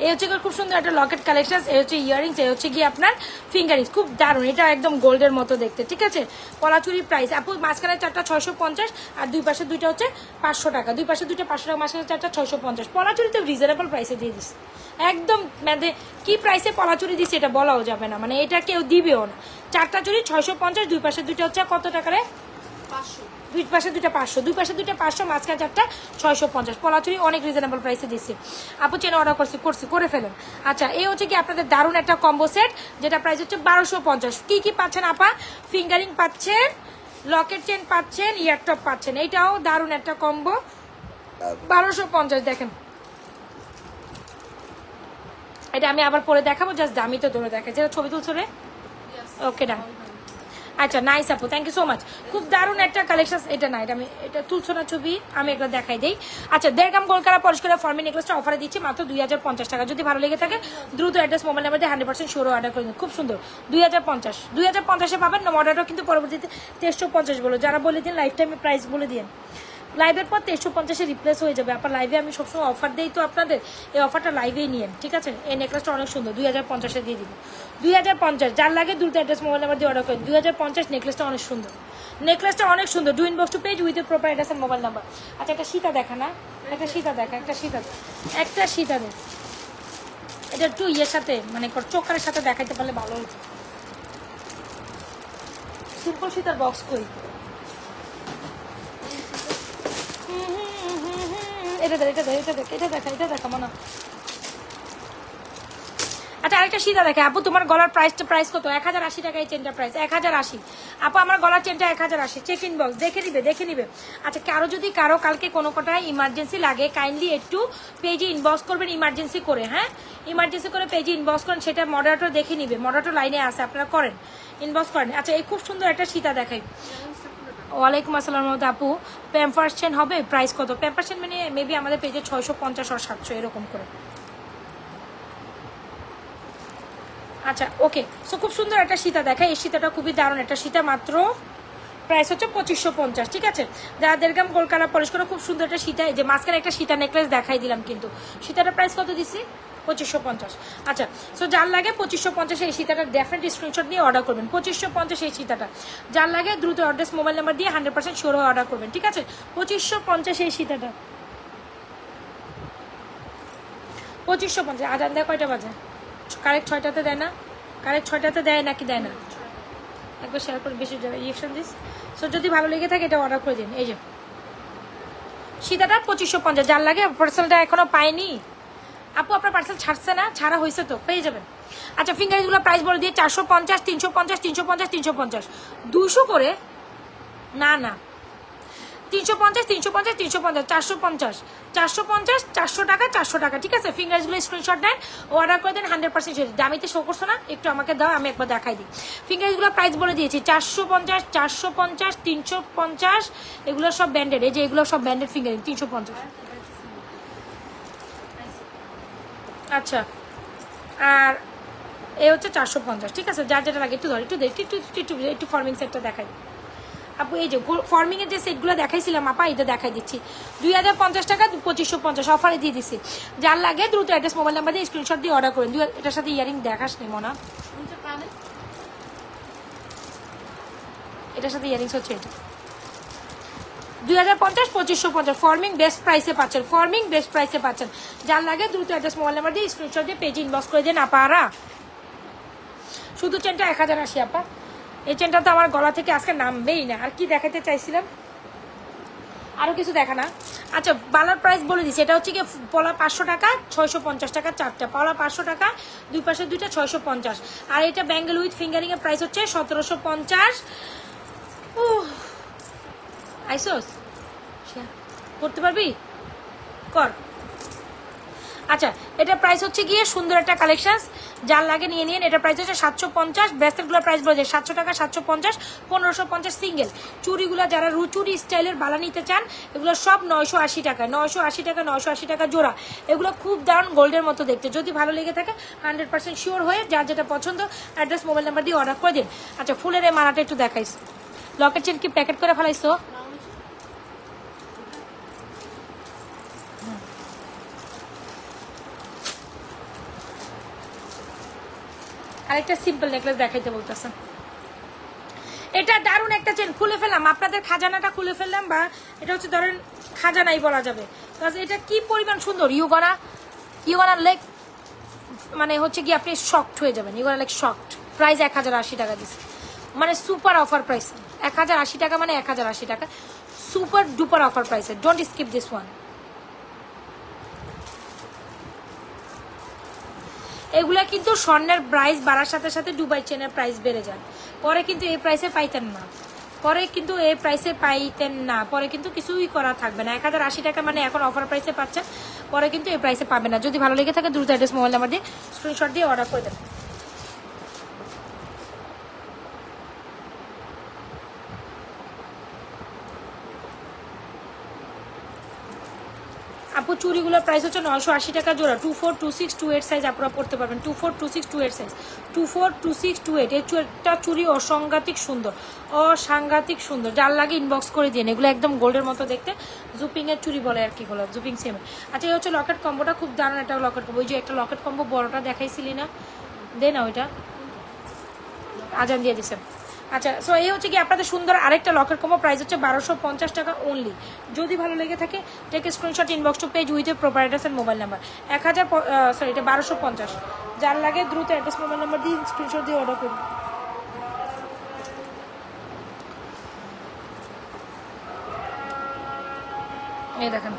এই হচ্ছে খুব সুন্দর একটা লকেট কালেকশন, এই হচ্ছে ইয়ারিংস, এই হচ্ছে কি আপনার ফিঙ্গারিংস, খুব দারুণ, এটা একদম গোল্ডের মতো দেখতে, ঠিক আছে? পলাচুরি প্রাইস আপু মাঝখানে চারটা 650, আর দুই পাশে দুইটা হচ্ছে 500 টাকা, দুই পাশে দুইটা 500 টাকা, মাঝখানে চারটা 650। পলাচুরি তো রিজনেবল প্রাইসে দিয়ে দিস একদম, মানে কি প্রাইসে পলাচুরি দিচ্ছে এটা বলাও যাবে না, মানে এটা কেউ দিবেও না। চারটা চুরি 650, দুই পাশে দুইটা হচ্ছে কত টাকারে? 500। দুই পাশে দুইটা 500, দুই পাশে দুইটা 500, মাঝখানে চারটা 650। পলাচুরি অনেক রিজনেবল প্রাইসে দিচ্ছি আপু, চেন অর্ডার করছি করে ফেলেন। আচ্ছা এই হচ্ছে কি আপনাদের দারুণ একটা কম্বো সেট, যেটা প্রাইস হচ্ছে 1250। কি কি পাচ্ছেন আপা? ফিঙ্গারিং পাচ্ছেন, লকেট চেন পাচ্ছেন, ইয়ারটপ পাচ্ছেন, এইটাও দারুণ একটা কম্বো 1250। দেখেন এটা আমি আবার পরে দেখাবো, জাস্ট দামি তো ধরে দেখা, যেটা ছবি তুলছো রে। ওকে ডান। আচ্ছা নাইস আপু, থ্যাংক ইউ সো মাচ, খুব দারুণ একটা কালেকশন। এটা না, এটা আমি এটা তুলছো না ছবি, আমি এগুলো দেখাই দিই। আচ্ছা 1.5 গ্রাম গোল্ড কালার পলিশ করা ফর্মি নেকলেসটা অফারে দিচ্ছি মাত্র 2050 টাকা। যদি ভালো লেগে থাকে দ্রুত অ্যাড্রেস মোবাইল নাম্বার দিয়ে 100% শিওর অর্ডার করে দিন। খুব সুন্দর 2050 পাবেন না, অর্ডারও কিন্তু পরবর্তীতে 2350 বলো, যারা বলে দিন লাইফ টাইমে প্রাইস বলে দিন, লাইভের পর 2350 রিপ্লেস হয়ে যাবে। আপনার লাইভে আমি সবসময় অফার দিই তো আপনাদের, এই অফারটা লাইভেই নিয়েন, ঠিক আছে? এই নেকলেসটা অনেক সুন্দর, 2050 দিয়ে দিব, 2050। যার লাগে দ্রুত অ্যাড্রেস মোবাইল নাম্বার দিয়ে অর্ডার করেন। 2050 নেকলেসটা অনেক সুন্দর, নেকলেসটা অনেক সুন্দর। Do inbox to page with proper address and mobile number. আচ্ছা একটা সীতা দেখা না, একটা সীতা দেখা, একটা সীতা দেখ, এটা একটু ইয়ের সাথে মানে চোকারের সাথে দেখাইতে পারলে ভালো হতো। সিম্পল সীতার বক্স কই? এটা দেখা মনে। আচ্ছা আরেকটা সীতা দেখে আপু, তোমার গলার প্রাইস কত? 1080 টাকা এই চেনটার প্রাইস 1080। আপু আমার গলার চেনটা 1080, চেক ইন বক্স দেখে নিবে। আচ্ছা কারো কালকে কোনো কটায় ইমার্জেন্সি লাগে, কাইন্ডলি একটু পেজে ইনবক্স করবেন, ইমার্জেন্সি করে, হ্যাঁ ইমার্জেন্সি করে পেজে ইনবক্স করেন, সেটা মডারেটর দেখে নিবে, মডারেটর লাইনে আছে, আপনারা করেন ইনবক্স করেন। আচ্ছা এই খুব সুন্দর একটা সীতা দেখাই। ওয়ালাইকুম আসসালাম আপু, প্যাম্পার্স চেন হবে, প্রাইস কত? প্যাম্পার্স চেন মানে মেবি আমাদের পেজে 650 আর 700 এরকম করে। আচ্ছা ওকে, সো খুব সুন্দর একটা সীতা দেখায়, এই সীতাটা খুবই দারুণ একটা সীতা, মাত্র প্রাইস হচ্ছে 2550, ঠিক আছে? যারা 1.5 গ্রাম গোল্ড কালার পলিশ করে খুব সুন্দর একটা সীতা, এই যে মাঝখানে একটা সীতা নেকলেস দেখাই দিলাম, কিন্তু সীতাটার প্রাইস কত দিচ্ছি? 2550। আচ্ছা সো যার লাগে 2550 এই সীতাটা ডেফিনেটলি স্ক্রিনশট নিয়ে অর্ডার করবেন। 2550 এই সীতাটা যার লাগে দ্রুত অ্যাড্রেস মোবাইল নাম্বার দিয়ে 100% শিওর হয়ে অর্ডার করবেন, ঠিক আছে? 2550 এই সীতাটা, 2550। আজান দেয় কয়টা বাজে? কারেক্ট 6টাতে দেয় না? কারেক্ট 6টাতে দেয় নাকি দেয় না? একবার শেয়ার করে বেশি রিয়েকশন দিস। সো যদি ভালো লেগে থাকে এটা অর্ডার করে দিন। এই যে সীতাটা 2550, যার লাগে। পার্সেলটা এখনো পাইনি আপু, আপনার পার্সেল ছাড়ছে না? ছাড়া হয়েছে তো, পেয়ে যাবেন। আচ্ছা ফিঙ্গারিংগুলো প্রাইস বলে দিয়ে 450 350 350 350 200 করে, না 350 350 350 450 450 400 টাকা 400 টাকা, ঠিক আছে? ফিঙ্গারসগুলো স্ক্রিনশট নেন, অর্ডার করে দেন 100%। দামিতে শো করছো না, একটু আমাকে দাও, আমি একবার দেখাই দিই। ফিঙ্গারসগুলো প্রাইস বলে দিয়েছি 450 450 350, এগুলো সব ব্যান্ডেড, এই যে এগুলো সব ব্যান্ডেড ফিঙ্গারিং 350। আচ্ছা আর এই হচ্ছে 450, ঠিক আছে? যার যেটা লাগে একটু ধর, একটু ফর্মিং সেটটা দেখাই আপু। এই যে ফর্মিং এর যে সেটগুলো দেখাইছিলাম আপা, এটা দেখাই দিচ্ছি 2050 টাকা 2550 অফারে দিয়ে দিচ্ছি। যার লাগে দ্রুত অ্যাড্রেস মোবাইল নাম্বার দিয়ে স্ক্রিনশট দিয়ে অর্ডার করেন। এটার সাথে ইয়ারিং দেখাস নি মনা, এটার সাথে ইয়ারিংস হচ্ছে এটা 2050 2550 ফর্মিং বেস্ট প্রাইসে পাচ্ছেন, ফর্মিং বেস্ট প্রাইসে পাচ্ছেন। যার লাগে দ্রুত অ্যাড্রেস মোবাইল নাম্বার দিয়ে স্ক্রিনশট দিয়ে পেজে ইনবক্স করে দেন আপারা। শুধু চেনটা 1080 আপা, এই চেনটা তো আমার গলা থেকে আজকে নামবেই না। আর কি দেখাতে চাইছিলাম, আরও কিছু দেখা না। আচ্ছা বালার প্রাইস বলে দিচ্ছি, এটা হচ্ছে কি পলা 500 টাকা, 650 টাকা চারটা, পলা 500 টাকা, দুই পাশে দুইটা 650। আর এটা ব্যাঙ্গেল উইথ ফিঙ্গারিং এর প্রাইস হচ্ছে 1750। আইসোস করতে পারবি কর। আচ্ছা এটা প্রাইস হচ্ছে গিয়ে সুন্দর একটা কালেকশন, যার লাগে নিয়ে নিন। এটা প্রাইস হচ্ছে 750। ব্রেসলেটগুলোর প্রাইস বলে যায় 700 টাকা, 750, 1550 সিঙ্গেল। চুড়িগুলো যারা রুচুরি স্টাইলের বালা নিতে চান এগুলো সব 980 টাকা, 980 টাকা, 980 টাকা জোড়া। এগুলো খুব দারুণ গোল্ডের মতো দেখতে। যদি ভালো লেগে থাকে 100% শিওর হয়ে যার যেটা পছন্দ অ্যাড্রেস মোবাইল নাম্বার দিয়ে অর্ডার করে দিন। আচ্ছা ফুলের এই মালাটা একটু দেখাইস, লকেট চেন কি প্যাকেট করে ফেলাইছো? আরেকটা সিম্পল নেকলেস দেখাইতে বলতেছেন। এটা দারুণ একটা চেন, খুলে ফেললাম আপনাদের খাজানাটা খুলে ফেললাম, বা এটা হচ্ছে ধরেন খাজানাই বলা যাবে। এটা কি পরিমাণ সুন্দর, ইউগানা লেক, মানে হচ্ছে কি আপনি শকড হয়ে যাবেন। ইউগানা লেক শকড। প্রাইস 1080 টাকা দিচ্ছে, মানে সুপার অফার প্রাইস। 1080 টাকা মানে 1080 টাকা, সুপার ডুপার অফার প্রাইসে। Don't skip this one. এগুলা কিন্তু স্বর্ণের প্রাইস বাড়ার সাথে সাথে দুবাই চেনের প্রাইস বেড়ে যায়, পরে কিন্তু এই প্রাইসে পাইতেন না, পরে কিন্তু কিছুই করা থাকবে না। 1080 টাকা মানে এখন অফার প্রাইসে পাচ্ছেন, পরে কিন্তু এই প্রাইসে পাবে না। যদি ভালো লেগে থাকে দ্রুত অ্যাড্রেস মোবাইল নাম্বার দিয়ে স্ক্রিনশট দিয়ে অর্ডার করে দেবেন। আপু চুড়িগুলোর প্রাইস হচ্ছে 980 টাকা জোড়া, 24, 26, 28 সাইজ আপনারা পড়তে পারবেন। 24, 26, 28 সাইজ, 24, 26, 28। এই চুড়ি অসাংঘাতিক সুন্দর, যার লাগে ইনবক্স করে দিন। এগুলো একদম গোল্ডের মতো দেখতে, জুপিং এর চুড়ি বলে আর কি, হলো জুপিং সেম। আচ্ছা এই হচ্ছে লকেট কম্বোটা, খুব দারুণ একটা লকেট কম্বো। ওই যে একটা লকেট কম্বো বড়টা দেখাইছিলি না, দে না ওইটা, আজান দিয়ে দিছে। আচ্ছা সো এই হচ্ছে কি আপনাদের সুন্দর আরেকটা লকেট কম্বো, প্রাইস হচ্ছে 1250 টাকা অনলি। যদি ভালো লেগে থাকে take screenshot, inbox to page with proper address and mobile number. এটা 1250। যার লাগে দ্রুত অ্যাড্রেস মোবাইল নাম্বার দিয়ে স্ক্রিনশট দিয়ে অর্ডার করুন। এই দেখেন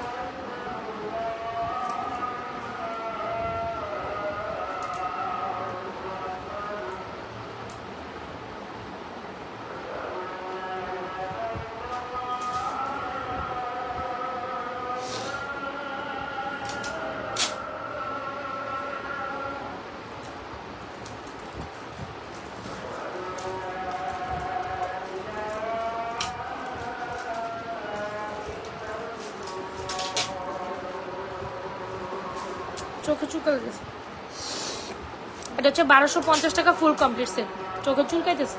চোখে চুলকাল গেছে। এটা হচ্ছে 1250 টাকা ফুল কমপ্লিট সেট। চোখে চুলকাইতেছে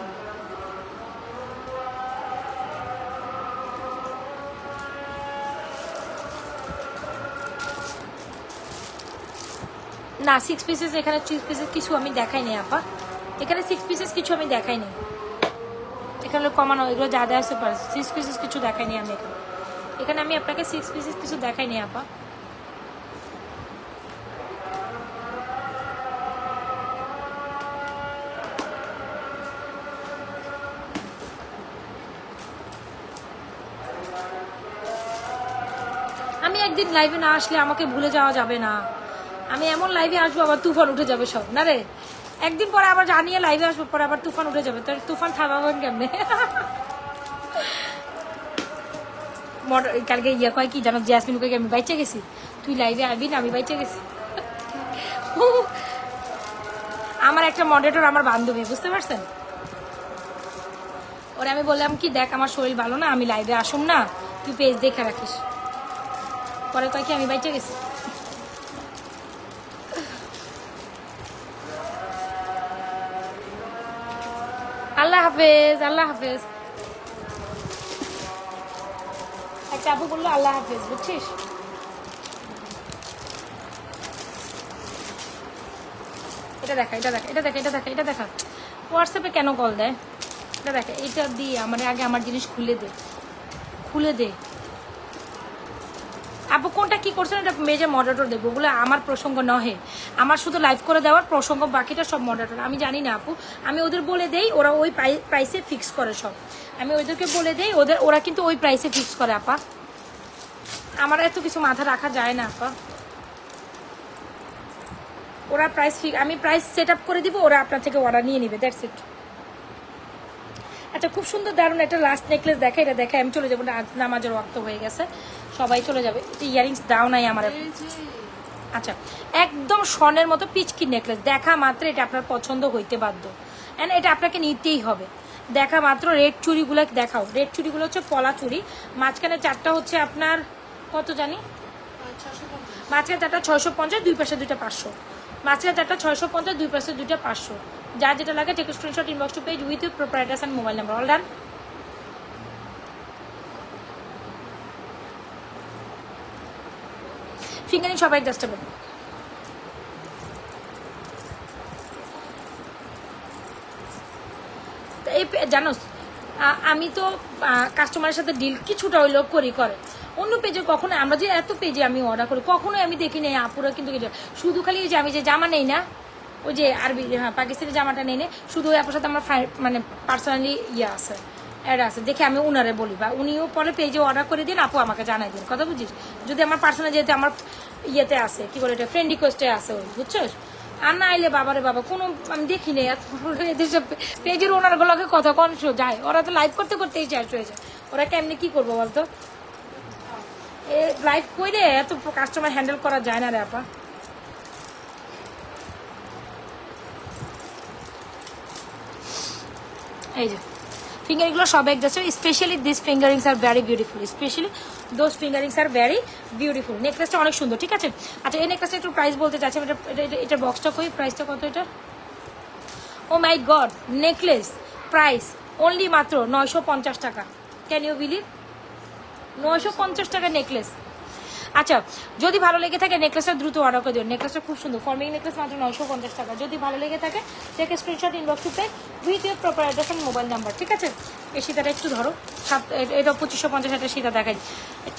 না। 6 পিসেস এখানে 6 পিসেস কিছু আমি দেখাই নাই আপা, এখানে 6 পিসেস কিছু আমি দেখাই নাই। এখানে কমানো এগুলো যা দেওয়া আছে 6 পিসেস কিছু দেখাইনি আমি এখানে আমি আপনাকে 6 পিসেস কিছু দেখাইনি আপা। আমি একদিন লাইভে না আসলে আমাকে ভুলে যাওয়া যাবে না। আমি এমন লাইভে আসবো আবার তুফান উঠে যাবে সব, না রে একদিন পরে আবার জানিয়ে লাইভে আসবো, পরে আবার তুফান উঠে যাবে। তোর তুফান থামাবেন কেমনে? কালকে ইয়ে কয় কি জানো, জ্যাসমিন কয় আমি বাইচে গেছি, তুই লাইভে আসবি না, আমি বাইচে গেছি। আমার একটা মডারেটর আমার বান্ধবী, বুঝতে পারছেন? ওরে আমি বললাম কি দেখ আমার শরীর ভালো না, আমি লাইভে আসুম না, তুই পেজ দেখে রাখিস। পরে কয় কি আমি বাইচে গেছি। আল্লাহ হাফেজ, আল্লাহ হাফেজ। একটা আপু বললো আল্লাহ হাফেজ, বুঝছিস? এটা দেখা, এটা দেখা, এটা দেখা, এটা দেখা, এটা দেখা। হোয়াটসঅ্যাপে কেন কল দেয়? এটা দেখা, এটা দিয়ে আমার আগে আমার জিনিস খুলে দে, খুলে দে। আপু কোনটা কি করছেন এটা মেজে মডারেটর দেখবো, ওগুলো আমার প্রসঙ্গ নহে, আমার শুধু লাইভ করে দেওয়ার প্রসঙ্গ, বাকিটা সব মডারেটর। আমি জানি না আপু, আমি ওদের বলে দেই, ওরা ওই প্রাইসে ফিক্স করে সব। আমি ওদেরকে বলে দেই, ওরা কিন্তু ওই প্রাইসে ফিক্স করে আপা। আমার এত কিছু মাথা রাখা যায় না আপা। ওরা প্রাইস আমি প্রাইস সেট আপ করে দিব, ওরা আপনার থেকে অর্ডার নিয়ে নেবে, দ্যাটস ইট। আচ্ছা খুব সুন্দর দারুণ একটা লাস্ট নেকলেস দেখা, এটা দেখে আমি চলে যাবো, নামাজের ওয়াক্ত হয়ে গেছে, সবাই চলে যাবে। এটা ইয়ারিংস দাও নাই আমার। আচ্ছা একদম স্বর্ণের মতো পিচকি নেকলেস, দেখা মাত্র এটা আপনার পছন্দ হইতে বাধ্য, অ্যান্ড এটা আপনাকে নিতেই হবে। দেখা মাত্র রেড চুড়িগুলো দেখাও, রেড চুড়িগুলো হচ্ছে পলা চুড়ি, মাঝখানে চারটা হচ্ছে আপনার কত জানি, মাঝখানে চারটা 650, দুই পাশে দুইটা 500, মাঝখানে চারটা 650, দুই পাশে দুইটা 500। যার যেটা লাগে take screenshot, inbox to page with proper address and mobile number. All done. Finger ring সবাই অ্যাডজাস্টেবল। এই জানো আমি তো কাস্টমারের সাথে ডিল কিছুটা হইলেও করি করে, অন্য পেজে কখনো আমরা যে এত পেজে আমি অর্ডার করি কখনোই আমি দেখি নাই আপুরা কিন্তু শুধু খালি যে আমি যে জামা নেই না, ওই যে আরবি হ্যাঁ পাকিস্তানি জামাটা নেই না, শুধু ওই আপুর সাথে আমার মানে পার্সোনালি ইয়ে আছে, অ্যাড আছে, দেখে আমি উনারে বলি বা উনিও পরে পেজে অর্ডার করে দিন, আপু আমাকে জানাই দিন, কথা বুঝিস, যদি আমার পার্সোনাল যেহেতু আমার ইয়েতে আছে কি বলে এটা ফ্রেন্ড রিকোয়েস্টে আছে ওই, বুঝছো। আর না আইলে বাবারে বাবা কোনো আমি দেখি নেই এদের সব পেজের ওনারগুলোকে কথা কন যায়, ওরা তো লাইভ করতে করতেই শেষ হয়ে যায়, ওরা কেমনি কি করবো বলতো, এ লাইভ করে এত কাস্টমার হ্যান্ডেল করা যায় না রে আপা। এই যে ফিঙ্গারিংগুলো সব exact, specially this fingerings are very beautiful, specially those fingerings are very beautiful. নেকলেসটা অনেক সুন্দর, ঠিক আছে। আচ্ছা এই নেকলেসটা একটু প্রাইস বলতে চাচ্ছি, এটা বক্সটা কই, প্রাইসটা কত এটা? ও মাই গড, নেকলেস প্রাইস অনলি মাত্র 950 টাকা। Can you believe? 950 টাকা নেকলেস। আচ্ছা যদি ভালো লেগে থাকে নেকলেসটা দ্রুত অর্ডার করে দিও, নেকলেসটা খুব সুন্দর, ফর্মিং নেকলেস মাত্র 950 টাকা। যদি ভালো লেগে থাকে take screenshot, inbox to page with your proper address and mobile number, ঠিক আছে। এই সীতাটা একটু ধরো, এটা 2550 একটা সীতা দেখাই,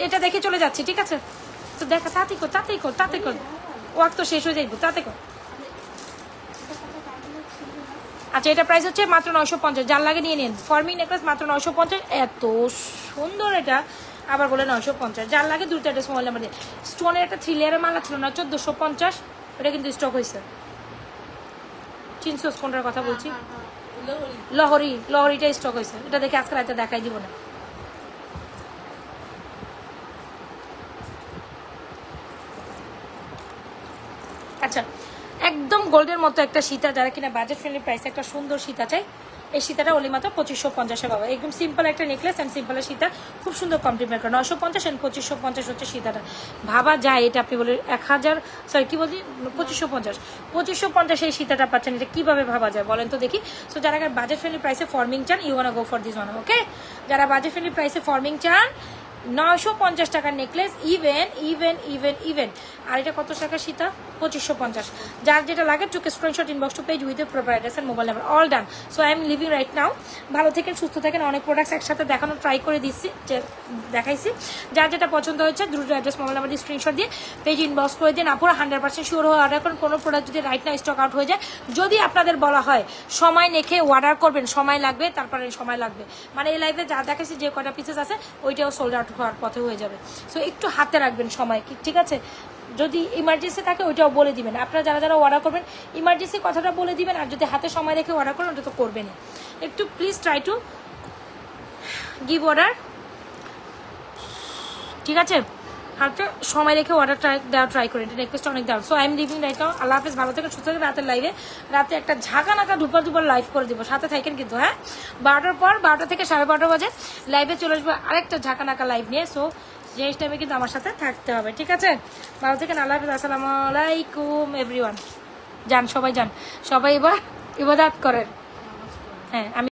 এটা দেখে চলে যাচ্ছি, ঠিক আছে। তো দেখা তাতেই কর, তাতেই কর, তাতে কর, ওয়াক তো শেষ হয়ে যাইব, তাতে কর। আচ্ছা এটা প্রাইস হচ্ছে মাত্র 950, যার লাগে নিয়ে নিন। ফর্মিং নেকলেস মাত্র 950, এত সুন্দর এটা, আবার বলে 950, যার লাগে দুটো অ্যাড্রেস মোবাইল নাম্বার দিয়ে। স্টোনের একটা 3 লেয়ারের মালা ছিল না 1450, ওটা কিন্তু স্টক হয়েছে। চিনছোস কোনটার কথা বলছি? লহরিটা স্টক হয়েছে, এটা দেখে আজকে রাতে দেখাই দিব না। আচ্ছা একদম গোল্ডের মতো একটা সীতা, যারা কিনা বাজেট ফ্রেন্ডলি প্রাইসে একটা সুন্দর সীতা চাই, এই সীতাটা ওলি মাত্র 2550 পাবো। একদম সিম্পল একটা নেকলেস অ্যান্ড সিম্পলের সীতা, খুব সুন্দর কমপ্লিমেন্ট করে। 950 অ্যান্ড 2550 হচ্ছে সীতাটা। ভাবা যায় এটা আপনি বলে 1000, সরি কি বলছি 2550 এই সীতাটা পাচ্ছেন, এটা কিভাবে ভাবা যায় বলেন তো দেখি। সো যারা বাজেট ফ্রেন্ডলি প্রাইসে ফর্মিং চান, you wanna go for this one, okay. যারা বাজেট ফ্রেন্ডলি প্রাইসে ফর্মিং চান, 950 টাকার নেকলেস, ইভেন আর এটা কত টাকা সীতা? 2550। যার যেটা লাগে took screenshot, inbox to page with proper address and mobile number. All done. So I am leaving right now. ভালো থাকেন, সুস্থ থাকেন। অনেক প্রোডাক্টস একসাথে দেখানো ট্রাই করে দিচ্ছি, দেখাইছি। যার যেটা পছন্দ হয়েছে দ্রুত অ্যাড্রেস মোবাইল নাম্বার দিয়ে স্ক্রিনশট দিয়ে পেজ ইনবক্স করে দিন। আপুরা 100% শিওর হয়ে অর্ডার করুন। কোনো প্রোডাক্ট যদি রাইট নাও স্টক আউট হয়ে যায়, যদি আপনাদের বলা হয় সময় রেখে অর্ডার করবেন, সময় লাগবে, তারপরে সময় লাগবে, মানে এই লাইভে যা দেখাচ্ছি যে কটা পিসেস আছে ওইটাও সোল্ড আউট হওয়ার পথে হয়ে যাবে। সো একটু হাতে রাখবেন সময়, ঠিক আছে। যদি ইমার্জেন্সি থাকে ওইটাও বলে দিবেন। আপনারা যারা যারা অর্ডার করবেন ইমার্জেন্সি কথাটা বলে দিবেন, আর যদি হাতে সময় রেখে অর্ডার করেন ওটা তো করবেনই। একটু please try to give order, ঠিক আছে। হাতে সময় রেখে অর্ডার দেওয়া ট্রাই করেন, এটা রিকোয়েস্ট অনেক দেওয়া। So I am leaving right now. আল্লাহ হাফেজ, ভালো থেকে সুস্থ থেকে। রাতের লাইভে রাতে একটা ঝাঁকা নাকা দুপার লাইভ করে দিব, সাথে থাকেন কিন্তু, হ্যাঁ। 12টার পর 12টা থেকে 12:30 বাজে লাইভে চলে আসবো আরেকটা ঝাঁকা নাকা লাইভ নিয়ে। সো যে টাইমে কিন্তু আমার সাথে থাকতে হবে, ঠিক আছে। ভালো থেকে আল্লাহ হাফেজ, আসসালামু আলাইকুম এভরিওয়ান। যান সবাই, যান সবাই, এবার ইবাদত করেন, হ্যাঁ। আমি